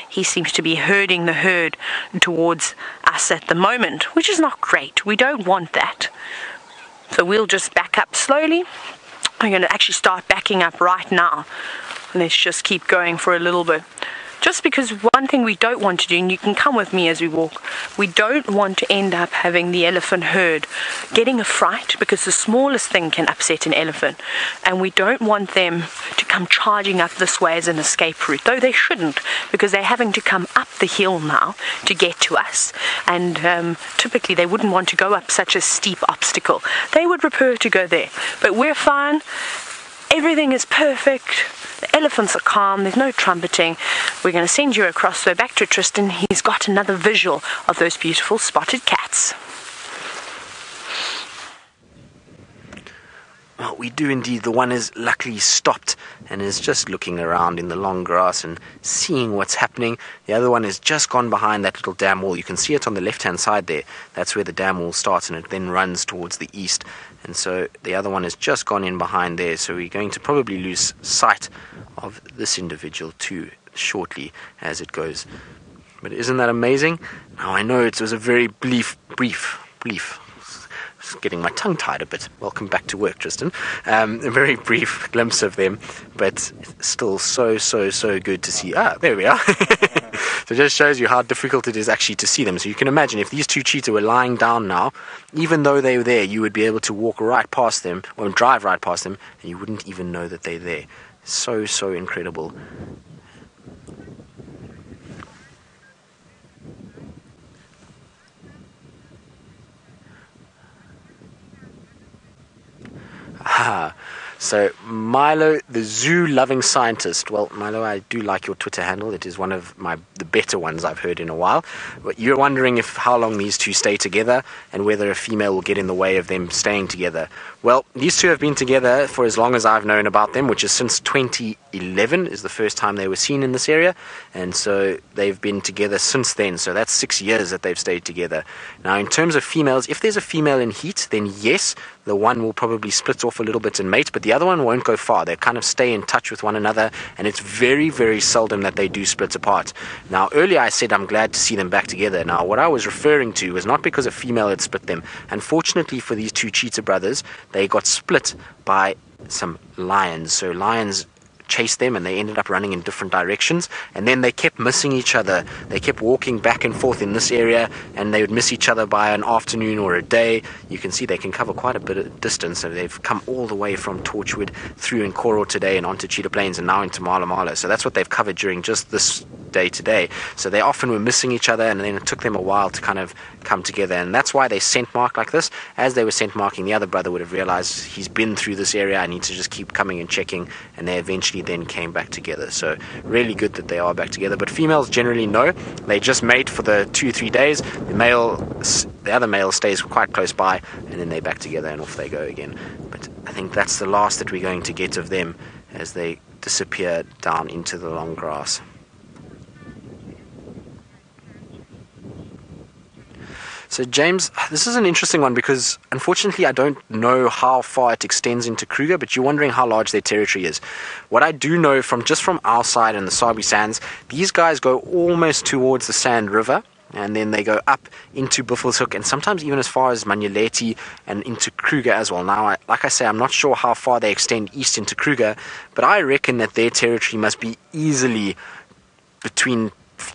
He seems to be herding the herd towards us at the moment, which is not great. We don't want that. So we'll just back up slowly. I'm going to actually start backing up right now. Let's just keep going for a little bit. Just because one thing we don't want to do, and you can come with me as we walk, we don't want to end up having the elephant herd getting a fright, because the smallest thing can upset an elephant. And we don't want them to come charging up this way as an escape route, though they shouldn't, because they're having to come up the hill now to get to us. And typically they wouldn't want to go up such a steep obstacle. They would prefer to go there. But we're fine. Everything is perfect. The elephants are calm. There's no trumpeting. We're going to send you across. So back to Tristan. He's got another visual of those beautiful spotted cats. Well, we do indeed. The one is luckily stopped and is just looking around in the long grass and seeing what's happening. The other one has just gone behind that little dam wall. You can see it on the left-hand side there. That's where the dam wall starts, and it then runs towards the east. And so the other one has just gone in behind there. So we're going to probably lose sight of this individual too shortly as it goes. But isn't that amazing? Now I know it was a very brief. Getting my tongue tied a bit. Welcome back to work, Tristan. A very brief glimpse of them, but still so good to see. There we are. So it just shows you how difficult it is actually to see them. So you can imagine if these two cheetah were lying down now, even though they were there, you would be able to walk right past them or drive right past them and you wouldn't even know that they're there. So incredible. So Milo, the zoo-loving scientist. Well, Milo, I do like your Twitter handle. It is one of the better ones I've heard in a while. But you're wondering how long these two stay together and whether a female will get in the way of them staying together. Well, these two have been together for as long as I've known about them, which is since 2011 is the first time they were seen in this area. And so they've been together since then. So that's 6 years that they've stayed together. Now, in terms of females, if there's a female in heat, then yes, the one will probably split off a little bit and mate, but the other one won't go far. They kind of stay in touch with one another, and it's very seldom that they do split apart. Now, earlier I said I'm glad to see them back together. Now, what I was referring to was not because a female had split them. Unfortunately for these two Cheetah brothers, they got split by some lions. So lions chased them and they ended up running in different directions, and then they kept missing each other. They kept walking back and forth in this area and they would miss each other by an afternoon or a day. You can see they can cover quite a bit of distance, so they've come all the way from Torchwood through in Koro today and onto Cheetah Plains and now into Mala Mala. So that's what they've covered during just this day today. So they often were missing each other, and then it took them a while to kind of come together, and that's why they scent mark like this. As they were scent marking, the other brother would have realized he's been through this area, I need to just keep coming and checking, and they eventually then came back together. So really good that they are back together. But females generally no, they just mate for the 2-3 days. The other male stays quite close by, and then they're back together and off they go again. But I think that's the last that we're going to get of them as they disappear down into the long grass. So James, this is an interesting one because unfortunately I don't know how far it extends into Kruger, but you're wondering how large their territory is. What I do know from our side and the Sabi Sands, these guys go almost towards the Sand River, and then they go up into Buffelshoek and sometimes even as far as Manyeleti and into Kruger as well. Now, like I say, I'm not sure how far they extend east into Kruger, but I reckon that their territory must be easily between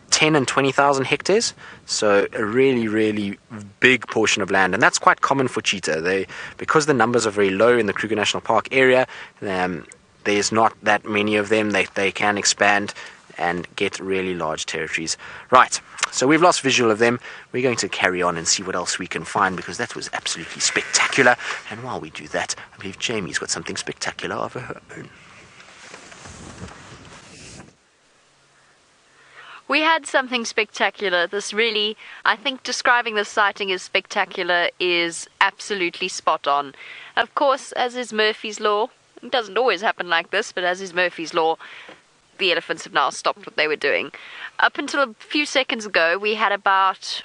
10 and 20,000 hectares, so a really big portion of land, and that's quite common for cheetah. Because the numbers are very low in the Kruger National Park area, there's not that many of them. They can expand and get really large territories. Right, so we've lost visual of them. We're going to carry on and see what else we can find, because that was absolutely spectacular, and while we do that, I believe Jamie's got something spectacular of her own. We had something spectacular. I think describing this sighting as spectacular is absolutely spot on. Of course, as is Murphy's Law, it doesn't always happen like this, but as is Murphy's Law, the elephants have now stopped what they were doing. Up until a few seconds ago, we had about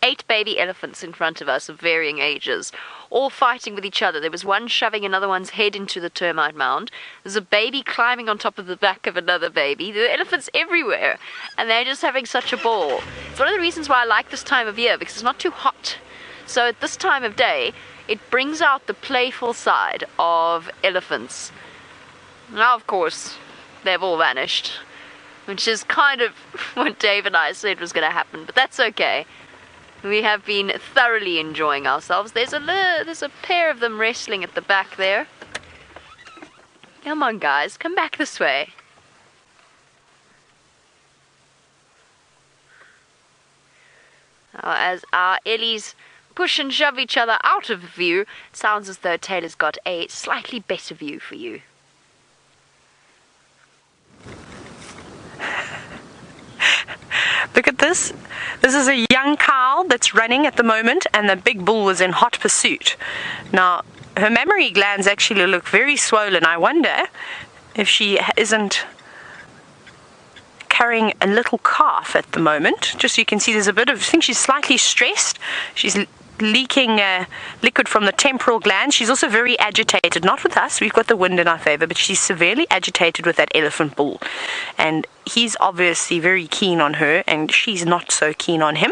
8 baby elephants in front of us of varying ages, all fighting with each other. There was one shoving another one's head into the termite mound. There's a baby climbing on top of the back of another baby. There are elephants everywhere, and they're just having such a ball. It's one of the reasons why I like this time of year, because it's not too hot. So at this time of day, it brings out the playful side of elephants. Now, of course, they've all vanished, which is kind of what Dave and I said was going to happen, but that's okay. We have been thoroughly enjoying ourselves. There's a pair of them wrestling at the back there. Come on, guys, come back this way. Now, as our Ellies push and shove each other out of view, it sounds as though Tayla's got a slightly better view for you. Look at this. This is a young cow that's running at the moment, and the big bull is in hot pursuit. Now, her mammary glands actually look very swollen. I wonder if she isn't carrying a little calf at the moment. Just so you can see there's a bit of, I think she's slightly stressed. She's leaking liquid from the temporal gland. She's also very agitated, not with us, we've got the wind in our favor, but she's severely agitated with that elephant bull, and he's obviously very keen on her and she's not so keen on him.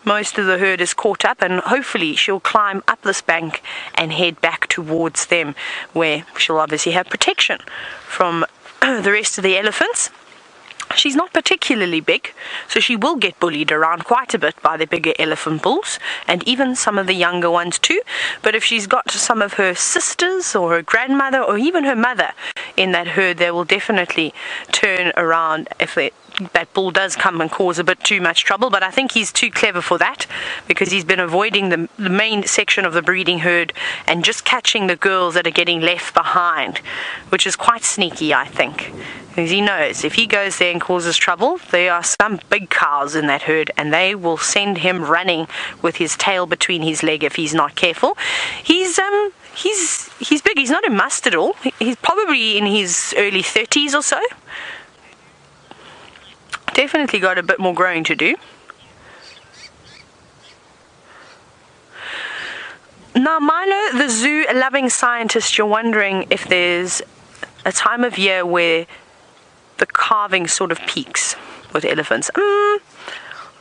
Most of the herd is caught up, and hopefully she'll climb up this bank and head back towards them, where she'll obviously have protection from the rest of the elephants. she's not particularly big, so she will get bullied around quite a bit by the bigger elephant bulls, and even some of the younger ones too. But if she's got some of her sisters or her grandmother or even her mother in that herd, they will definitely turn around if that bull does come and cause a bit too much trouble. But I think he's too clever for that, because he's been avoiding the main section of the breeding herd and just catching the girls that are getting left behind, which is quite sneaky, I think, because he knows if he goes there and causes trouble, there are some big cows in that herd and they will send him running with his tail between his leg if he's not careful. He's big. He's not a must at all. He's probably in his early 30s or so. Definitely got a bit more growing to do. Now, Milo, the zoo-loving scientist, you're wondering if there's a time of year where the calving sort of peaks with elephants.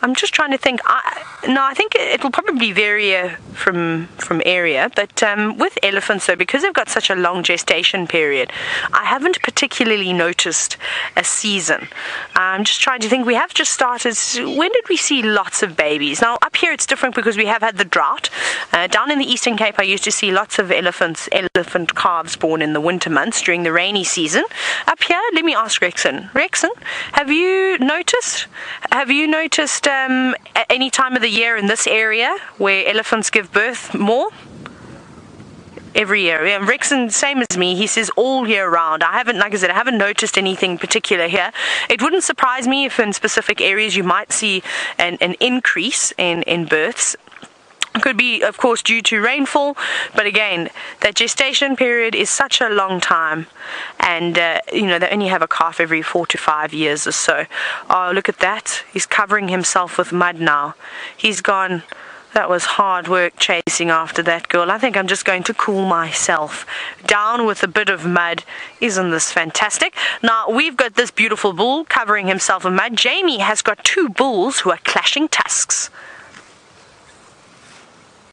I'm just trying to think. I think it'll probably vary from area, but with elephants, though, because they've got such a long gestation period, I haven't particularly noticed a season. I'm just trying to think. We have just started. When did we see lots of babies? Now, up here it's different because we have had the drought. Down in the Eastern Cape, I used to see lots of elephant calves born in the winter months during the rainy season. Up here, let me ask Rexon. Rexon, have you noticed at any time of the year in this area where elephants give birth more? Every year. Yeah, Rexon, same as me, he says all year round. I haven't noticed anything particular here. It wouldn't surprise me if in specific areas you might see an increase in births. It could be, of course, due to rainfall, but again, that gestation period is such a long time, and they only have a calf every 4 to 5 years or so. Oh, look at that. He's covering himself with mud now. He's gone. That was hard work chasing after that girl. I think I'm just going to cool myself down with a bit of mud. Isn't this fantastic? Now, we've got this beautiful bull covering himself in mud. Jamie has got 2 bulls who are clashing tusks.